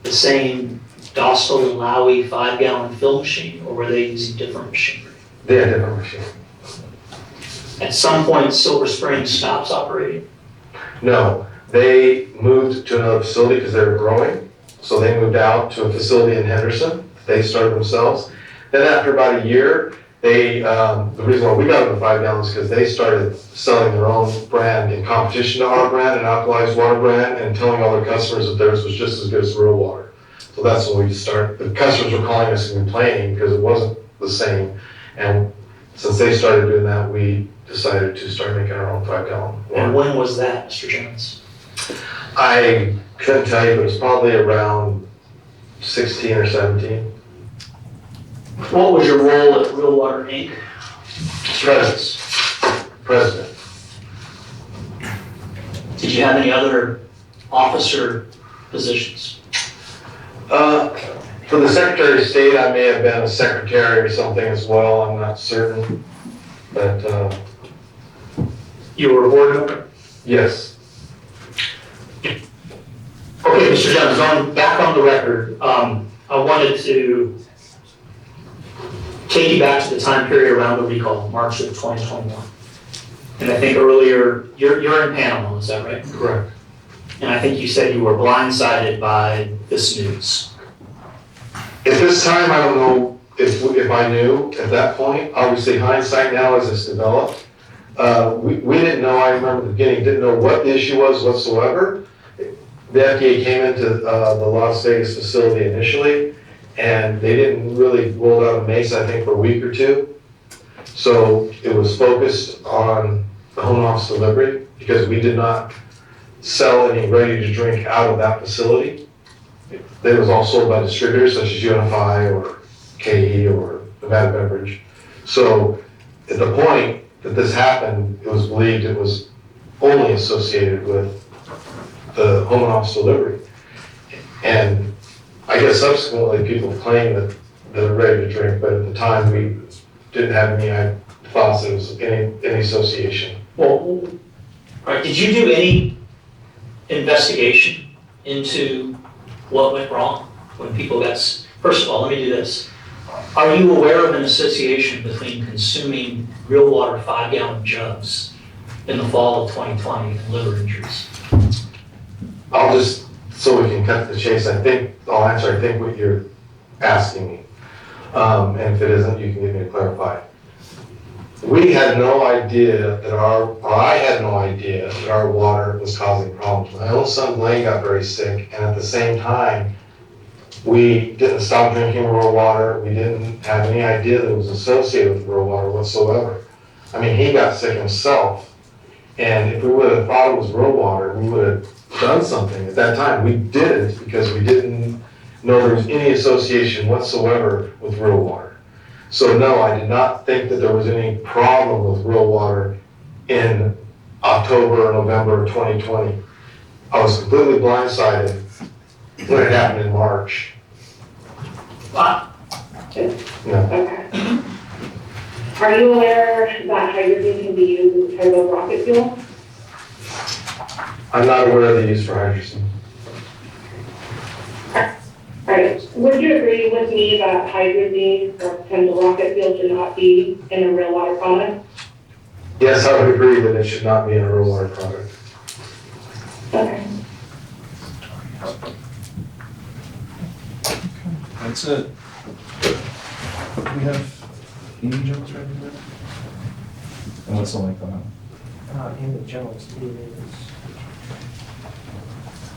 the same Dostal and Lowy 5 gallon fill machine, or were they using different machinery? They had different machines. At some point, Silver Spring stops operating? No, they moved to another facility because they were growing. So they moved out to a facility in Henderson. They started themselves. Then after about a year, the reason why we got into 5 gallons is because they started selling their own brand in competition to our brand, an alkalized water brand, and telling all their customers that theirs was just as good as real water. So that's when we started. The customers were calling us and complaining because it wasn't the same. And since they started doing that, we decided to start making our own 5 gallon water. And when was that, Mr. Jones? I couldn't tell you, but it was probably around 16 or 17. What was your role at Real Water Inc.? President. Did you have any other officer positions? For the Secretary of State, I may have been a secretary or something as well. I'm not certain, but you were a board member? Yes. Okay, Mr. Jones, back on the record, I wanted to take you back to the time period around the recall, March of 2021. And I think earlier, you're in Panama, is that right? Correct. And I think you said you were blindsided by this news. At this time, I don't know if I knew at that point. Obviously, hindsight now as it's developed. We didn't know, I remember at the beginning, didn't know what the issue was whatsoever. The FDA came into the Las Vegas facility initially, and they didn't really roll out a mace, I think, for a week or two. So it was focused on the home office delivery because we did not sell any ready-to-drink out of that facility. They was all sold by distributors such as UNFI or KE or Nevada Beverage. So at the point that this happened, it was believed it was only associated with the home and office delivery. And I guess subsequently people claim that they're ready to drink, but at the time we didn't have any thoughts that it was any association. Well, all right, did you do any investigation into what went wrong when people got, first of all, let me do this. Are you aware of an association between consuming real water 5-gallon jugs in the fall of 2020 and liver injuries? I'll just, so we can cut to the chase, I'll answer, I think, what you're asking me. And if it isn't, you can get me to clarify. We had no idea that I had no idea that our water was causing problems. My own son Blaine got very sick, and at the same time, we didn't stop drinking raw water. We didn't have any idea that it was associated with raw water whatsoever. I mean, he got sick himself, and if we would have thought it was raw water, we would have done something. At that time, we didn't because we didn't know there was any association whatsoever with real water. So no, I did not think that there was any problem with real water in October or November of 2020. I was completely blindsided when it happened in March. Wow. No. Okay. Are you aware that hydrogen can be used as a type of rocket fuel? I'm not aware of the use for hydrogen. Alright, would you agree with me that hydrogen or potential rocket fuel should not be in a real water product? Yes, I would agree that it should not be in a real water product. Okay. That's it. We have Amy Jones right here. And what's the length on that? Amy Jones is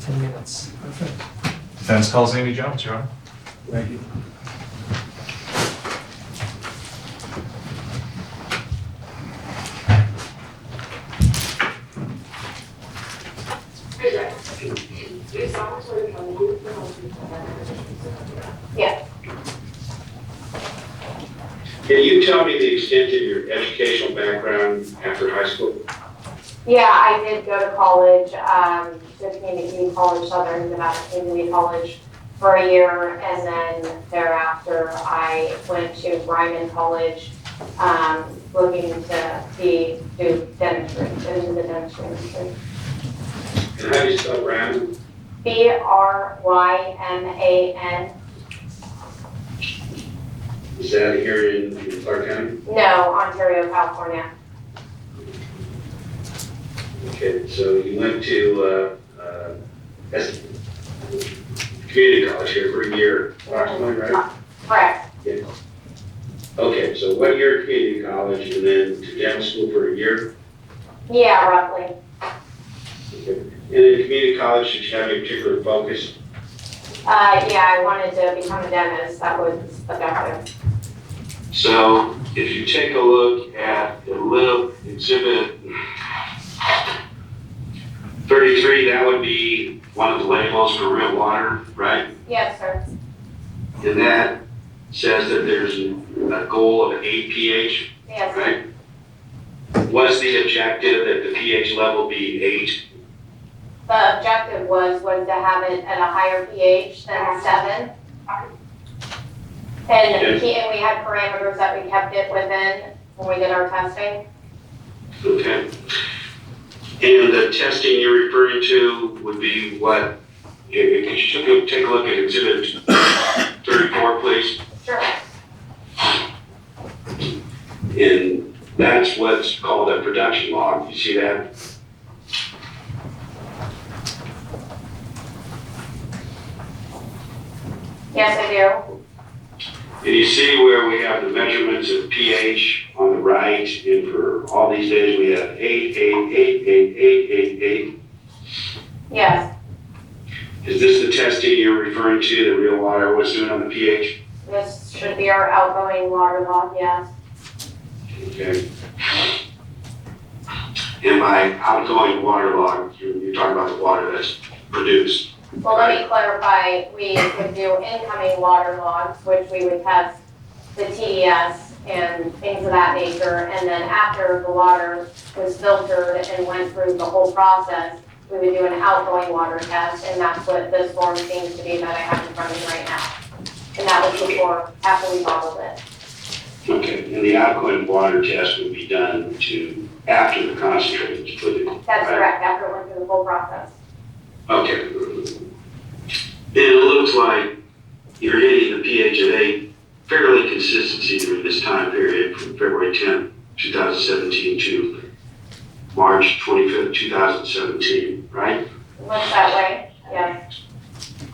10 minutes. Perfect. Defense calls Amy Jones, Your Honor. Thank you. Yeah. Can you tell me the extent of your educational background after high school? Yeah, I did go to college, to Community College, Southern Nevada Community College for a year, and then thereafter I went to Ryman College, looking to do dentistry, into the dentistry industry. And how do you spell Ryman? BRYMAN. Is that here in Clark County? No, Ontario, California. Okay, so you went to community college here for a year, approximately, right? Correct. Yeah. Okay, so 1 year at community college and then to dental school for a year? Yeah, roughly. Okay. And in community college, did you have a particular focus? Yeah, I wanted to become a dentist. That was objective. So if you take a look at the little exhibit 33, that would be one of the labels for real water, right? Yes, sir. And that says that there's a goal of 8 pH, Yes. right? Was the objective that the pH level be 8? The objective was to have it at a higher pH than 7. And we had parameters that we kept it within when we did our testing. Okay. And the testing you're referring to would be what? If you could take a look at exhibit 34, please. Sure. And That's what's called a production log. You see that? Yes, I do. And you see where we have the measurements of pH on the right, and for all these days we have 8. Yes, Is this the testing you're referring to that Real Water was doing on the pH? this should be our outgoing water log, yes. Okay. And by outgoing water log, you're talking about the water that's produced. Well, let me clarify, we would do incoming water logs, which we would test the TDS and things of that nature. And then after the water was filtered and went through the whole process, we would do an outgoing water test, and that's what this form seems to be that I have in front of me right now. And that was before, after we bottled it. Okay, and the outgoing water test would be done after the concentrate is put in. That's right? correct, after it went through the whole process. Okay. And it looks like you're hitting the pH of 8 fairly consistency during this time period from February 10th, 2017 to March 25th, 2017, right? Looks that way, yes.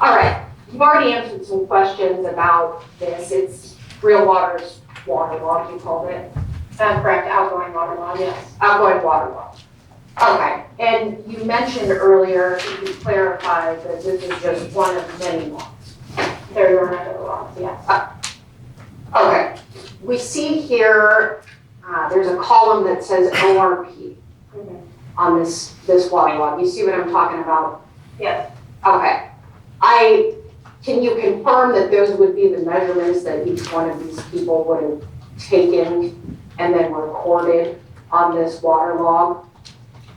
All right, you've already answered some questions about this. It's Real Water's water log, you called it. Correct, outgoing water log, yes. Outgoing water log. Okay, and you mentioned earlier, you clarified that this is just one of many logs. There are other logs, yes. Okay, we see here, there's a column that says ORP on this water log. You see what I'm talking about? Yes. Okay. Can you confirm that those would be the measurements that each one of these people would have taken and then recorded on this water log?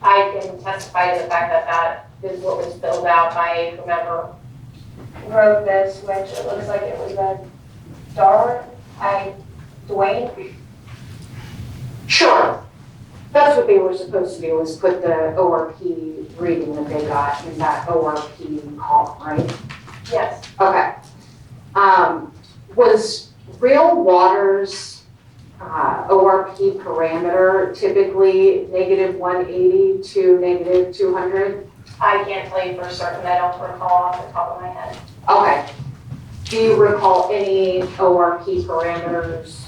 I can testify to the fact that that is what was filled out by whomever wrote this, which it looks like it was Dwayne. Sure. That's what they were supposed to do, was put the ORP reading that they got in that ORP column, right? Yes. Okay. Was Real Water's ORP parameter typically -180 to -200? I can't tell you for certain, I don't recall off the top of my head. Okay. Do you recall any ORP parameters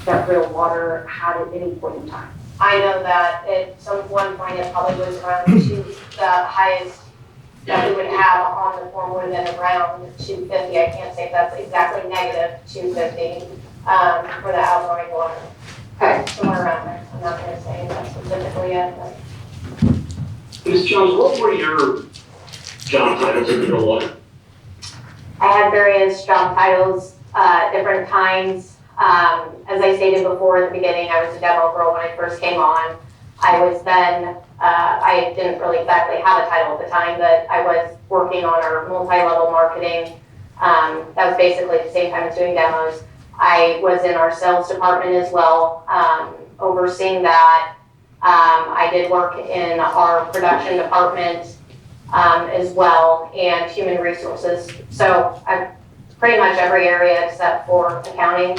that Real Water had at any point in time? I know that at one point it probably was around the highest that we would have on the form would have been around 250. I can't say if that's exactly -250 for the outgoing water. Okay. Somewhere around there. I'm not going to say that specifically yet, but. Ms. Jones, what were your job titles in Real Water? I had various job titles, different times. As I stated before in the beginning, I was a demo girl when I first came on. I was then, I didn't really exactly have a title at the time, but I was working on our multi-level marketing. That was basically the same time as doing demos. I was in our sales department as well, overseeing that. I did work in our production department as well, and human resources. So I'm pretty much every area except for accounting.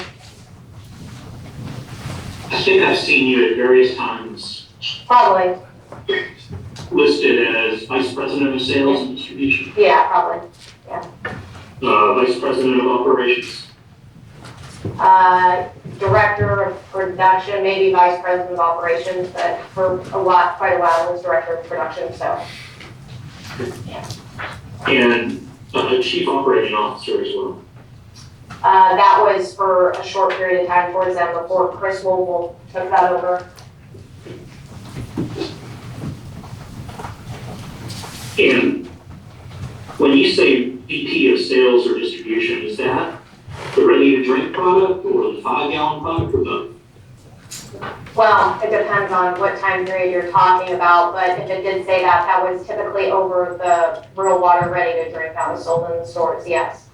I think I've seen you at various times Probably, listed as Vice President of Sales and Distribution, yeah, probably, yeah. Vice President of Operations. Director of production, maybe vice president of operations, but for quite a while, I was director of production, so. And Chief Operating Officer as well. That was for a short period of time towards them before Chris Wool took that over. And when you say VP of Sales or Distribution, is that the ready-to-drink product or the 5-gallon product or both? Well, it depends on what time period you're talking about, but if it did say that, that was typically over the Real Water ready to drink that was sold in the stores, yes.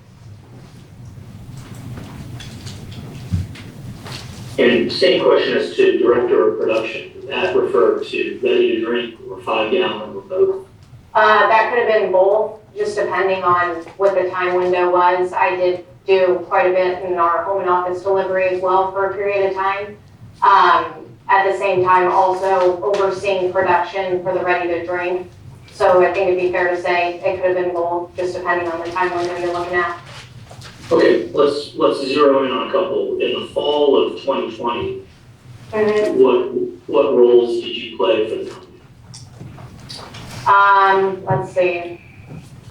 And same question as to Director of Production. Does that refer to ready-to-drink or 5-gallon or both? That could have been both, just depending on what the time window was. I did do quite a bit in our home and office delivery as well for a period of time. at the same time also overseeing production for the ready to drink. So I think it'd be fair to say it could have been both, just depending on the time window you're looking at. Okay, let's zero in on a couple. In the fall of 2020, what roles did you play for the company? Let's see.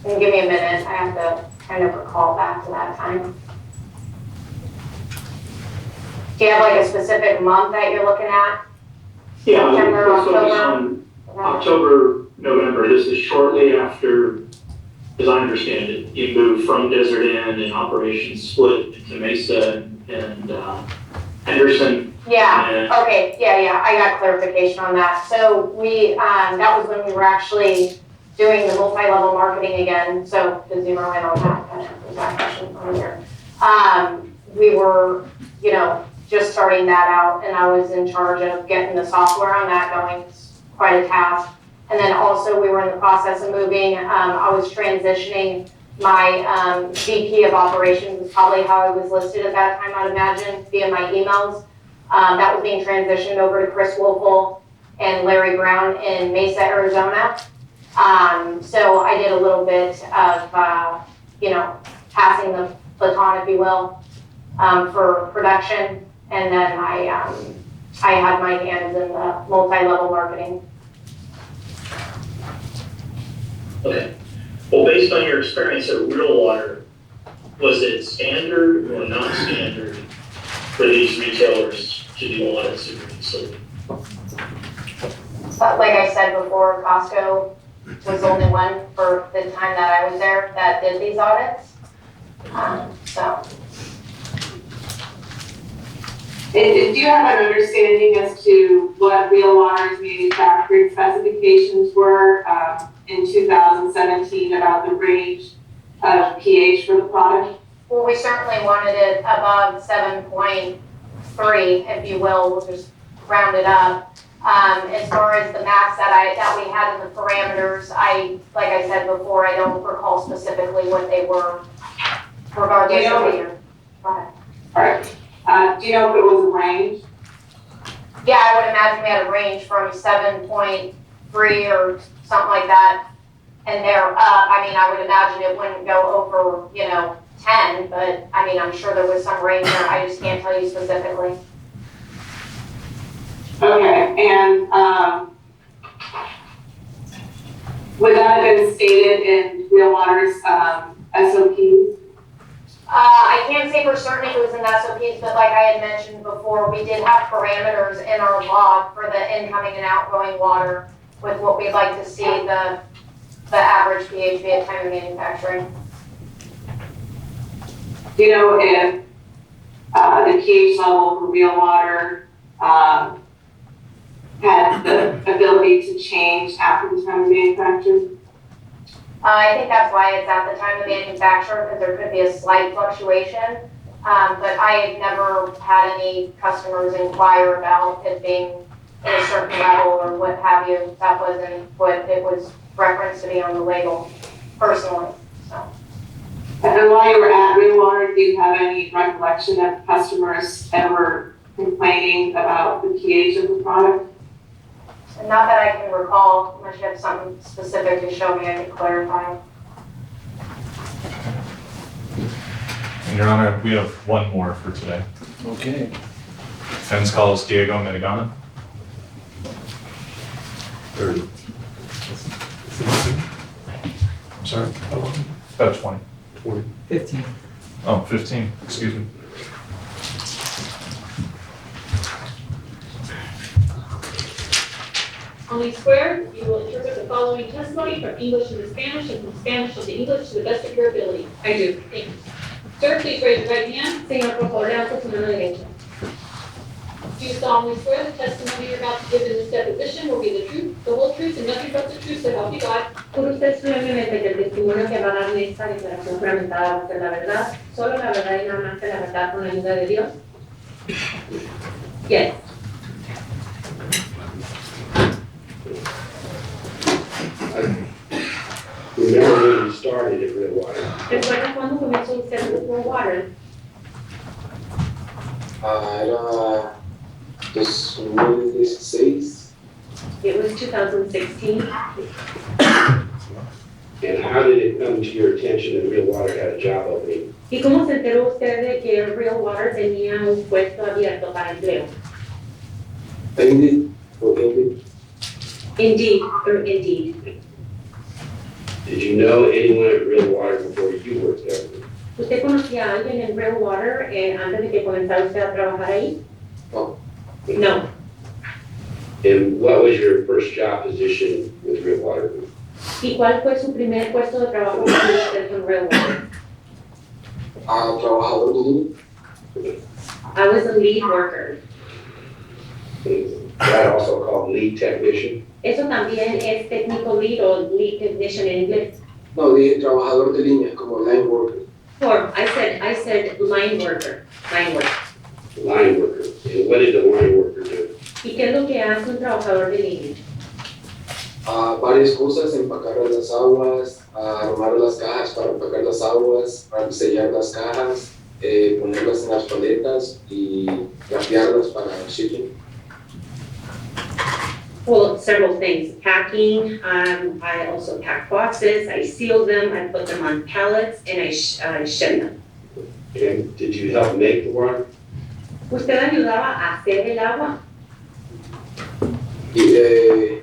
Give me a minute. I have to kind of recall back to that time. Do you have like a specific month that you're looking at? Yeah, September, let's focus October? on October, November. This is shortly after, as I understand it, you moved from Desert Inn and operations split into Mesa and Henderson. Yeah, okay, yeah, I got clarification on that. So we, that was when we were actually doing the multi-level marketing again, so to zero in on that question earlier. We were, just starting that out, and I was in charge of getting the software on that going. It's quite a task. And then also we were in the process of moving, I was transitioning my VP of operations is probably how I was listed at that time, I'd imagine, via my emails. That was being transitioned over to Chris Wolfel and Larry Brown in Mesa, Arizona. So I did a little bit of, passing the baton, if you will, for production. And then I had my hands in the multi-level marketing. Okay. Well, based on your experience at Real Water, was it standard or not standard for these retailers to do audits of your facility? But like I said before, Costco was the only one for the time that I was there that did these audits. And do you have an understanding as to what Real Water's manufacturing specifications were in 2017 about the range of pH for the product? Well, we certainly wanted it above 7.3, if you will. We'll just round it up. As far as the max that we had in the parameters, like I said before, I don't recall specifically what they were regardless of the year. Go ahead. All right. Do you know if it was a range? Yeah, I would imagine we had a range from 7.3 or something like that, and they're up. I mean, I would imagine it wouldn't go over, 10, but I mean, I'm sure there was some range there. I just can't tell you specifically. Okay, and would that have been stated in Real Water's SOPs? I can't say for certain if it was in the SOPs, but like I had mentioned before, we did have parameters in our log for the incoming and outgoing water with what we'd like to see the average pH be at time of manufacturing. Do you know if the pH level for Real Water had the ability to change after the time of manufacture? I think that's why it's at the time of manufacture, because there could be a slight fluctuation. But I have never had any customers inquire about it being at a certain level or what have you. That wasn't what it was referenced to be on the label, personally, so. And while you were at Real Water, do you have any recollection of customers ever complaining about the pH of the product? And not that I can recall, unless you have something specific to show me, I can clarify. And Your Honor, we have one more for today. Okay. Defense calls Diego Medagana. 30. I'm sorry? About 20. 20. 15. Oh, 15, excuse me. On a square, you will interpret the following testimony from English into Spanish and from Spanish into English to the best of your ability. I do. Thank you. Sir, please raise your right hand. Señor, por favor, levante su mano derecha. Do you solemnly swear the testimony you're about to give in this deposition will be the truth, the whole truth, and nothing but the truth, so help you God? ¿Jura usted solemnemente que el testimonio que va a dar en esta declaración juramentada va a ser la verdad, solo la verdad y nada más que la verdad con la ayuda de Dios? Yes. Remember when you started at Real Water? ¿Recuerda cuándo comenzó usted con Water? 2016. It was 2016. And how did it come to your attention that Real Water had a job opening? ¿Y cómo se enteró usted de que Real Water tenía un puesto abierto para empleo? Indeed, or Indeed. Indeed, through Indeed. Did you know anyone at Real Water before you worked there? ¿Usted conocía a alguien en Real Water antes de que comenzara usted a trabajar ahí? No. No. And what was your first job position with Real Water? ¿Y cuál fue su primer puesto de trabajo con usted con Real Water? Trabajador de línea. I was a lead worker. That also called lead technician? Eso también es técnico lead o lead technician en inglés. No, dije trabajador de línea, como line worker. Or I said line worker. Line worker. Line worker. And what did the line worker do? ¿Y qué es lo que hace un trabajador de línea? Varias cosas, empacar las aguas, armar las cajas para empacar las aguas, para sellar las cajas, ponerlas en las paletas y cambiarlas para shipping. Well, several things. Packing, I also pack boxes, I seal them, I put them on pallets, and I ship them. And did you help make the water? ¿Usted ayudaba a hacer el agua? Y,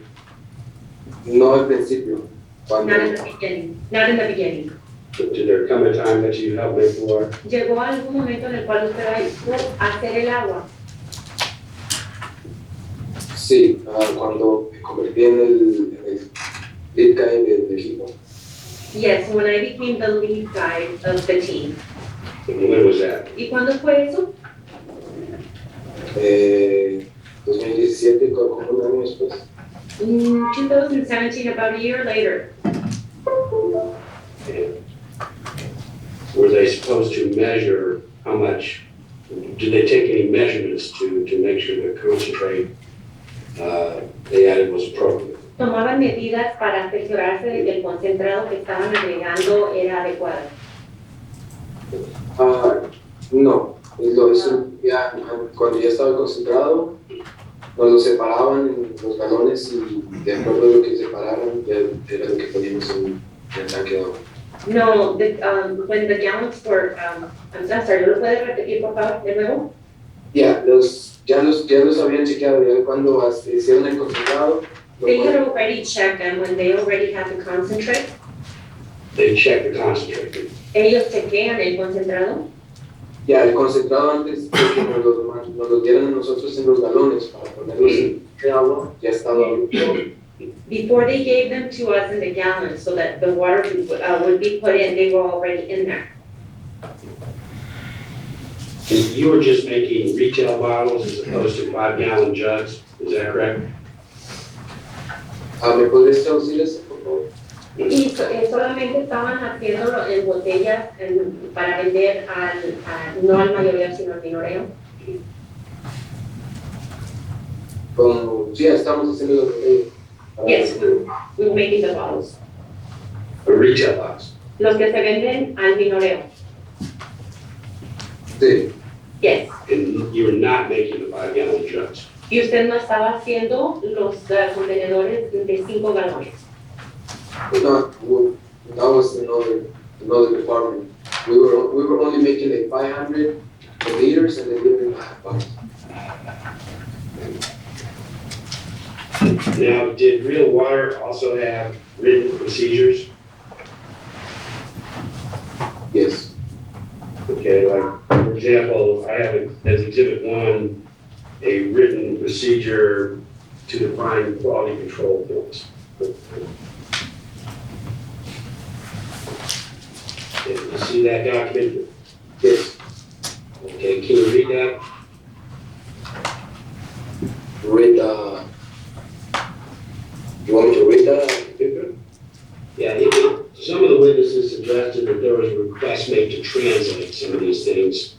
no al principio. Cuando, Not in the beginning. Not in the beginning. Did there come a time that you helped make the water? ¿Llegó algún momento en el cual usted ayudó a hacer el agua? sí, cuando me convertí en el lead guy del equipo. Yes, when I became the lead guy of the team. And when was that? ¿Y cuándo fue eso? 2017, como un año después. 2017, about a year later. And were they supposed to measure how much, did they take any measurements to make sure the concentrate they added was appropriate? Tomaban medidas para asegurarse de que el concentrado que estaban agregando era adecuado. No, eso ya, cuando ya estaba concentrado, nos lo separaban en los galones y de acuerdo a lo que separaran, ya era lo que poníamos en el tanque de agua. No, when the gallons were, I'm sorry, ¿lo puede repetir por favor de nuevo? Ya los habían chequeado, ya cuando hicieron el concentrado. They had already checked them when they already had the concentrate. They checked the concentrate. Ellos chequean el concentrado. Ya, el concentrado antes de que nos lo dieran a nosotros en los galones para ponerlos en el agua, ya estaba. Before they gave them to us in the gallons so that the water would be put in, they were already in there. You were just making retail bottles as opposed to 5-gallon jugs, is that correct? ¿Me podrías traducir eso, por favor? Y solamente estaban haciéndolo en botellas para vender no al mayoreo, sino al minoreo. Sí, estamos haciendo lo que. Yes, we were making the bottles. A retail box. Los que se venden al minoreo. Sí. Yes. And you were not making the 5-gallon jugs. Y usted no estaba haciendo los contenedores de 5 galones. No, that was another department. We were only making like 500 liters and then giving $5. Now, did Real Water also have written procedures? Yes. Okay, like, for example, I have as Exhibit 1, a written procedure to define quality control points. Okay, you see that document? Yes. Okay, can you read that? You want me to read that? Yeah, some of the witnesses suggested that there was a request made to translate some of these things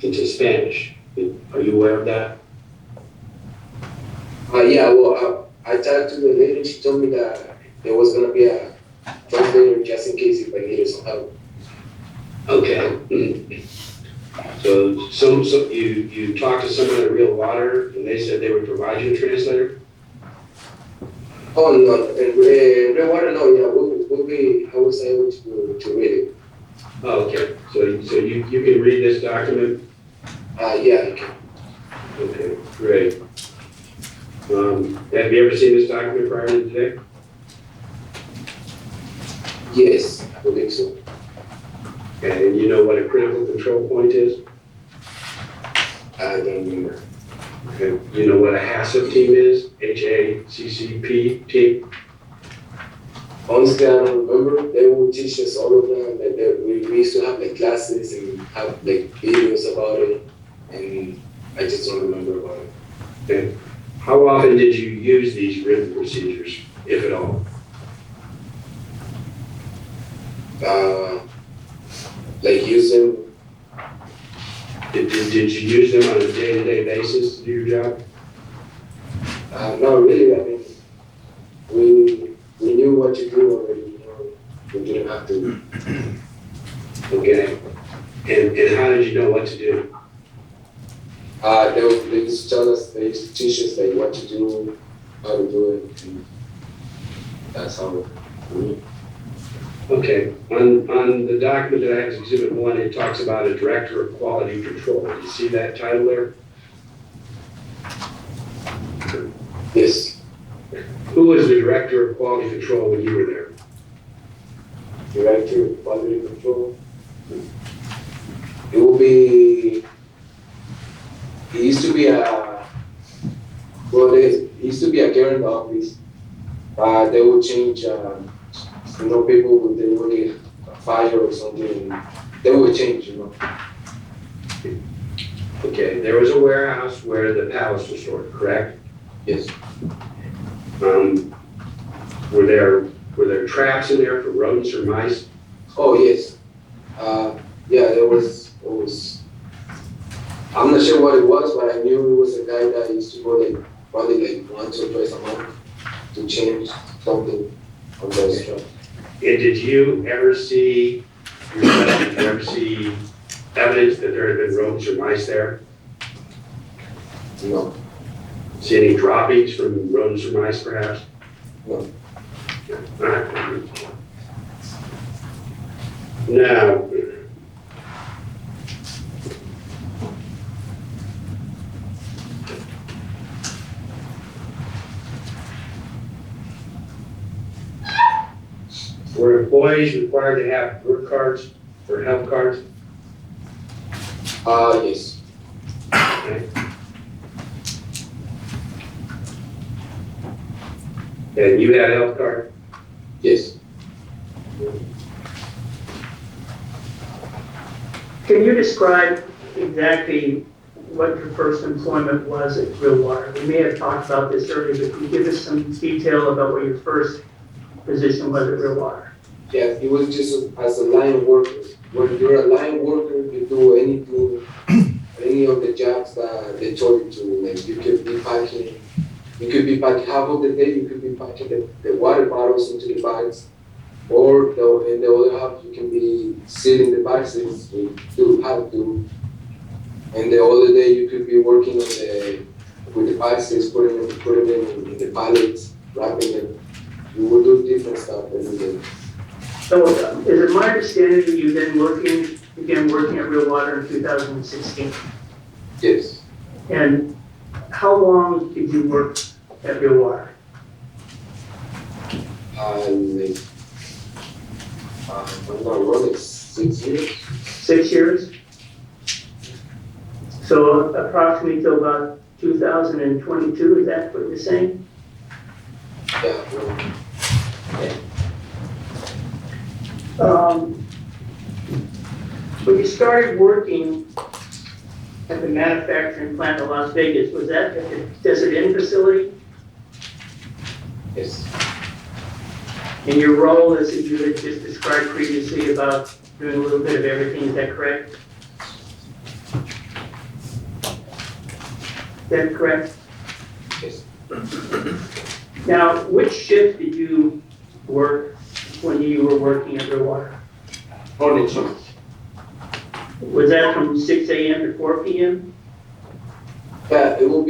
into Spanish. Are you aware of that? Yeah, well, I talked to the lady and she told me that there was going to be a translator just in case if I needed some help. Okay. So you talked to someone at Real Water and they said they would provide you a translator? Oh, no, in Real Water, no, yeah, I was able to read it. Oh, okay, so you can read this document? Yeah, I can. Okay, great. Have you ever seen this document prior to today? Yes, I believe so. Okay, and you know what a critical control point is? I don't remember. Okay, you know what a HACCP team is? HACCP team? Honestly, I don't remember. They would teach us all of that. Like we used to have like classes and have like videos about it, and I just don't remember about it. Okay. How often did you use these written procedures, if at all? Like using. Did you use them on a day-to-day basis to do your job? Not really. I mean, we knew what to do already. You know, we didn't have to. Okay. And how did you know what to do? They used to tell us, they used to teach us like what to do, how to do it, and that's how we. Okay, on the document that I have as Exhibit 1, it talks about a Director of Quality Control. Do you see that title there? Yes. Who was the Director of Quality Control when you were there? Director of Quality Control. It will be. It used to be it used to be a Karen office. They would change. People they would get a fire or something. They would change. Okay, there was a warehouse where the pallets were stored, correct? Yes. Were there traps in there for rodents or mice? Oh yes. Yeah, there was. It was. I'm not sure what it was, but I knew it was a guy that used to go like probably like once or twice a month to change something on those trucks. And did you ever see evidence that there had been rodents or mice there? No. See any droppings from rodents or mice, perhaps? No. All right. Now, were employees required to have work cards or health cards? Yes. Okay. And you had a health card? Yes. Can you describe exactly what your first employment was at Real Water? We may have talked about this earlier, but can you give us some detail about what your first position was at Real Water? Yeah, it was just as a line worker. When you're a line worker, you do anything, any of the jobs that they told you to. Like you could be packing half of the day, you could be packing the water bottles into the bags, or in the other half, you can be sealing the boxes, you do have to. And the other day, you could be working with the boxes, putting them in the pallets, wrapping them. You would do different stuff every day. So is it my understanding that you then began working at Real Water in 2016? Yes. And how long did you work at Real Water? I'm not running 6 years. 6 years? So approximately till about 2022, is that what you're saying? Yeah. When you started working at the manufacturing plant in Las Vegas, was that at the Desert Inn facility? Yes. And your role, as you had just described previously, about doing a little bit of everything, is that correct? Is that correct? Yes. Now, which shift did you work when you were working at Real Water? Morning shift. Was that from 6 a.m. to 4 p.m.? Yeah, it will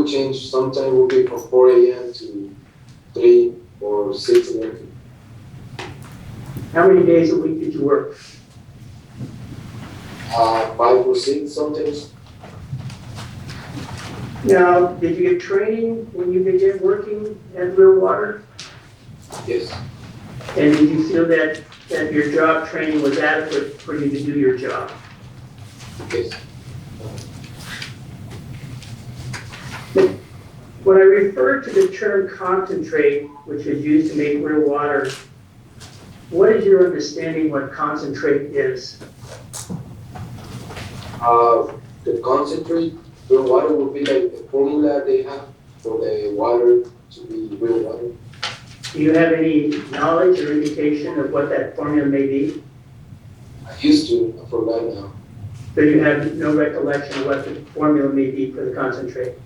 change. Sometimes it will be from 4 a.m. to 3 or 6 a.m. How many days a week did you work? 5 or 6 sometimes. Now, did you get training when you began working at Real Water? Yes. And did you feel that your job training was adequate for you to do your job? Yes. When I refer to the term concentrate, which is used to make real water, what is your understanding what concentrate is? The concentrate, real water would be like the formula they have for the water to be real water. Do you have any knowledge or indication of what that formula may be? I used to, I forgot now. So you have no recollection of what the formula may be for the concentrate?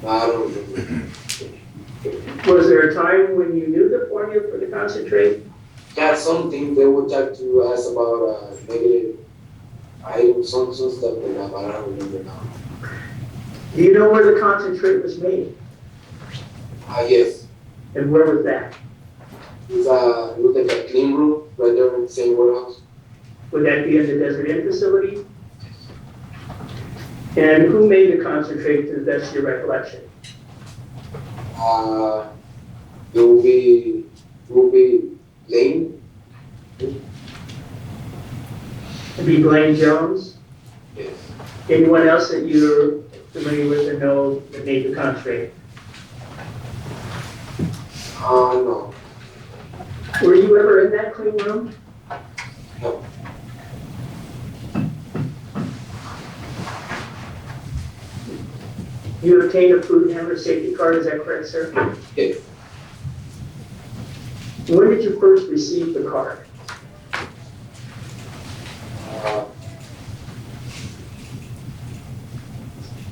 I don't remember. Was there a time when you knew the formula for the concentrate? Yeah, something they would try to ask about negative items, some stuff like that, but I don't remember now. Do you know where the concentrate was made? Yes. And where was that? It was like a clean room right there in the same warehouse. Would that be in the Desert Inn facility? And who made the concentrate to the best of your recollection? It will be Lane. It'd be Blaine Jones? Yes. Anyone else that you're familiar with or know that made the concentrate? No. Were you ever in that clean room? No. You obtained a food handler safety card, is that correct, sir? Yes. When did you first receive the card?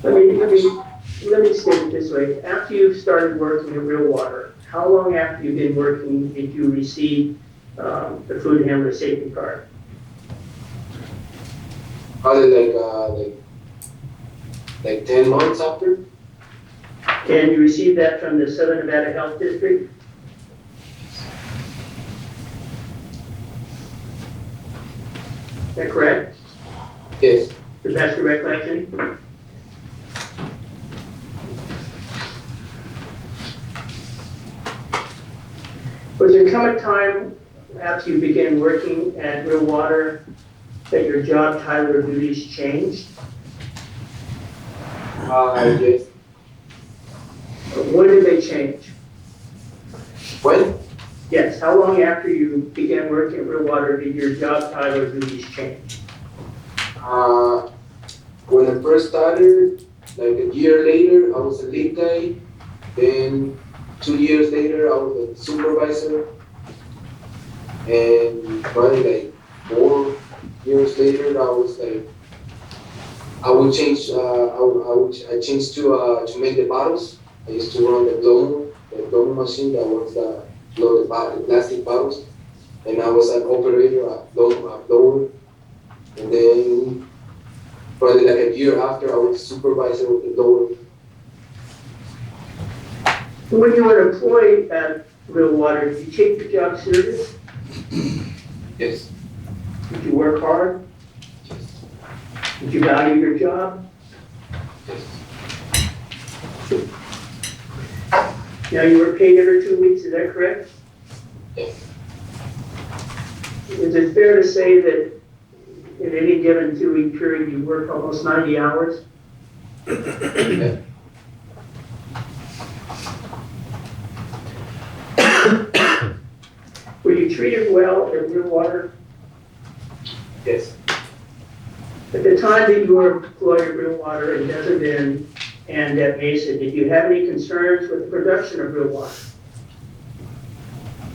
Let me state it this way. After you started working at Real Water, how long after you've been working did you receive the food handler safety card? Probably like 10 months after. And you received that from the Southern Nevada Health District? Is that correct? Yes. The best of your recollection? Was there come a time after you began working at Real Water that your job title or duties changed? Yes. When did they change? When? Yes, how long after you began working at Real Water did your job title or duties change? When I first started, like a year later, I was a lead guy. Then 2 years later, I was a supervisor. And probably like 4 years later, I changed to make the bottles. I used to run the blower machine that was blow the plastic bottles. And I was an operator at blower. And then probably like a year after, I was a supervisor of the blower. When you were employed at Real Water, did you take your job serious? Yes. Did you work hard? Yes. Did you value your job? Yes. Now, you were paid every 2 weeks, is that correct? Yes. Is it fair to say that in any given 2 week period, you work almost 90 hours? Yeah. Were you treated well at Real Water? Yes. At the time that you were employed at Real Water in Desert Inn and at Mesa, did you have any concerns with the production of Real Water?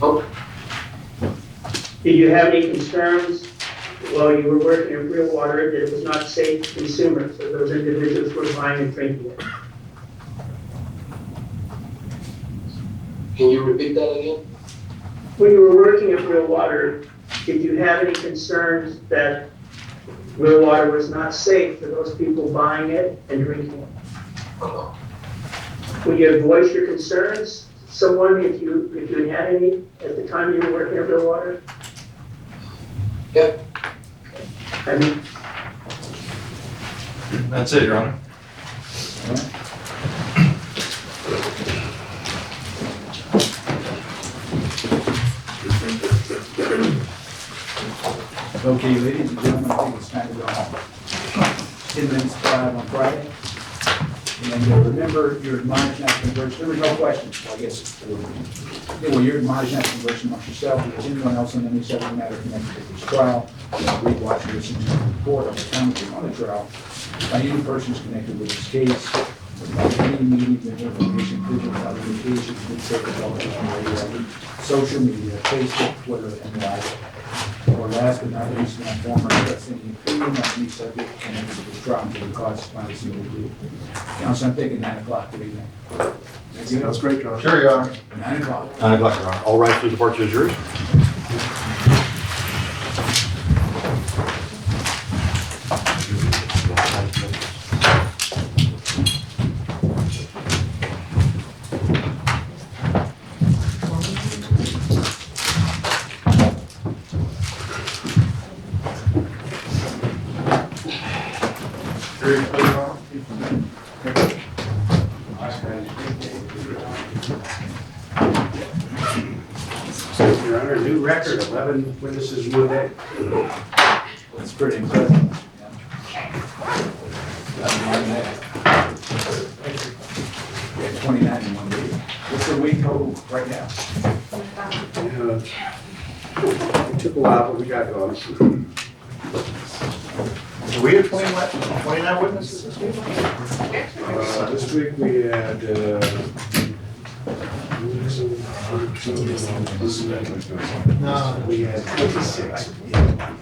No. Did you have any concerns while you were working at Real Water that it was not safe to consumers, so those individuals were buying and drinking it? Can you repeat that again? When you were working at Real Water, did you have any concerns that real water was not safe for those people buying it and drinking it? Would you voice your concerns to someone if you had any at the time you were working at real water? Yeah. I mean, That's it, Your Honor. Okay, ladies and gentlemen, I think it's time to go home. 10 minutes prior on Friday. And remember, your admonishment after conversion, there were no questions, well, I guess. Your admonishment after conversion amongst yourself, if there's anyone else on any subject matter connected to this trial, read, watch, or listen to the report on the commentary on the trial, by any persons connected with this case, without any meetings and information, including without limitations, newspaper, television, radio, social media, Facebook, Twitter, and live. Or last but not least, in a former express any opinion on any subject connected to this trial to the cause of privacy will be. Council, I'm thinking 9 o'clock, what do you think? That's great, Your Honor. Sure, Your Honor. 9 o'clock. 9 o'clock, Your Honor. All rise for the departure of jurors. Your Honor, new record, 11 witnesses in one day. That's pretty impressive. Yeah, 29 in one week. What's the week total right now? It took a while, but we got going. So we have 29 witnesses this week? This week we had, we had 26.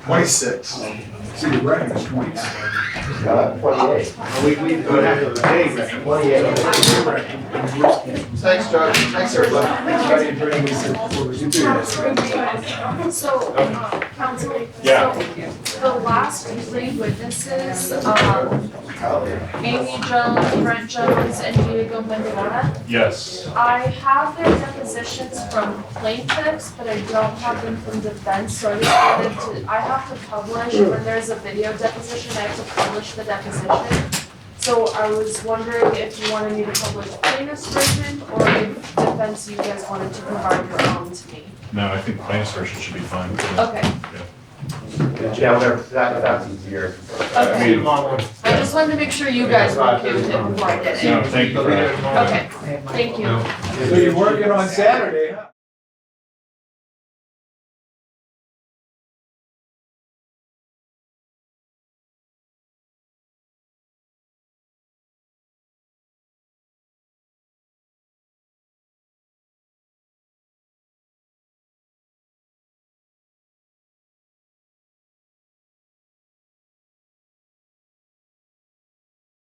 26. See, the record is 29. 28. We go down to the day, 28. Thanks, Judge. Thanks, everybody. So, counsel, Yeah. so the last 3 witnesses, Amy Jones, Brent Jones, and Diego Mendoza, Yes. I have their depositions from plaintiffs, but I don't have them from defense, so I just wanted to, I have to publish, when there's a video deposition, I have to publish the deposition. So I was wondering if you wanted me to publish plaintiff's version, or if defense, you guys wanted to provide your own to me. No, I think plaintiff's version should be fine. Okay. Yeah, whatever, that's easier. Okay. I just wanted to make sure you guys were okay with it before I did it. No, thank you for that. Okay, thank you. So you're working on Saturday, huh?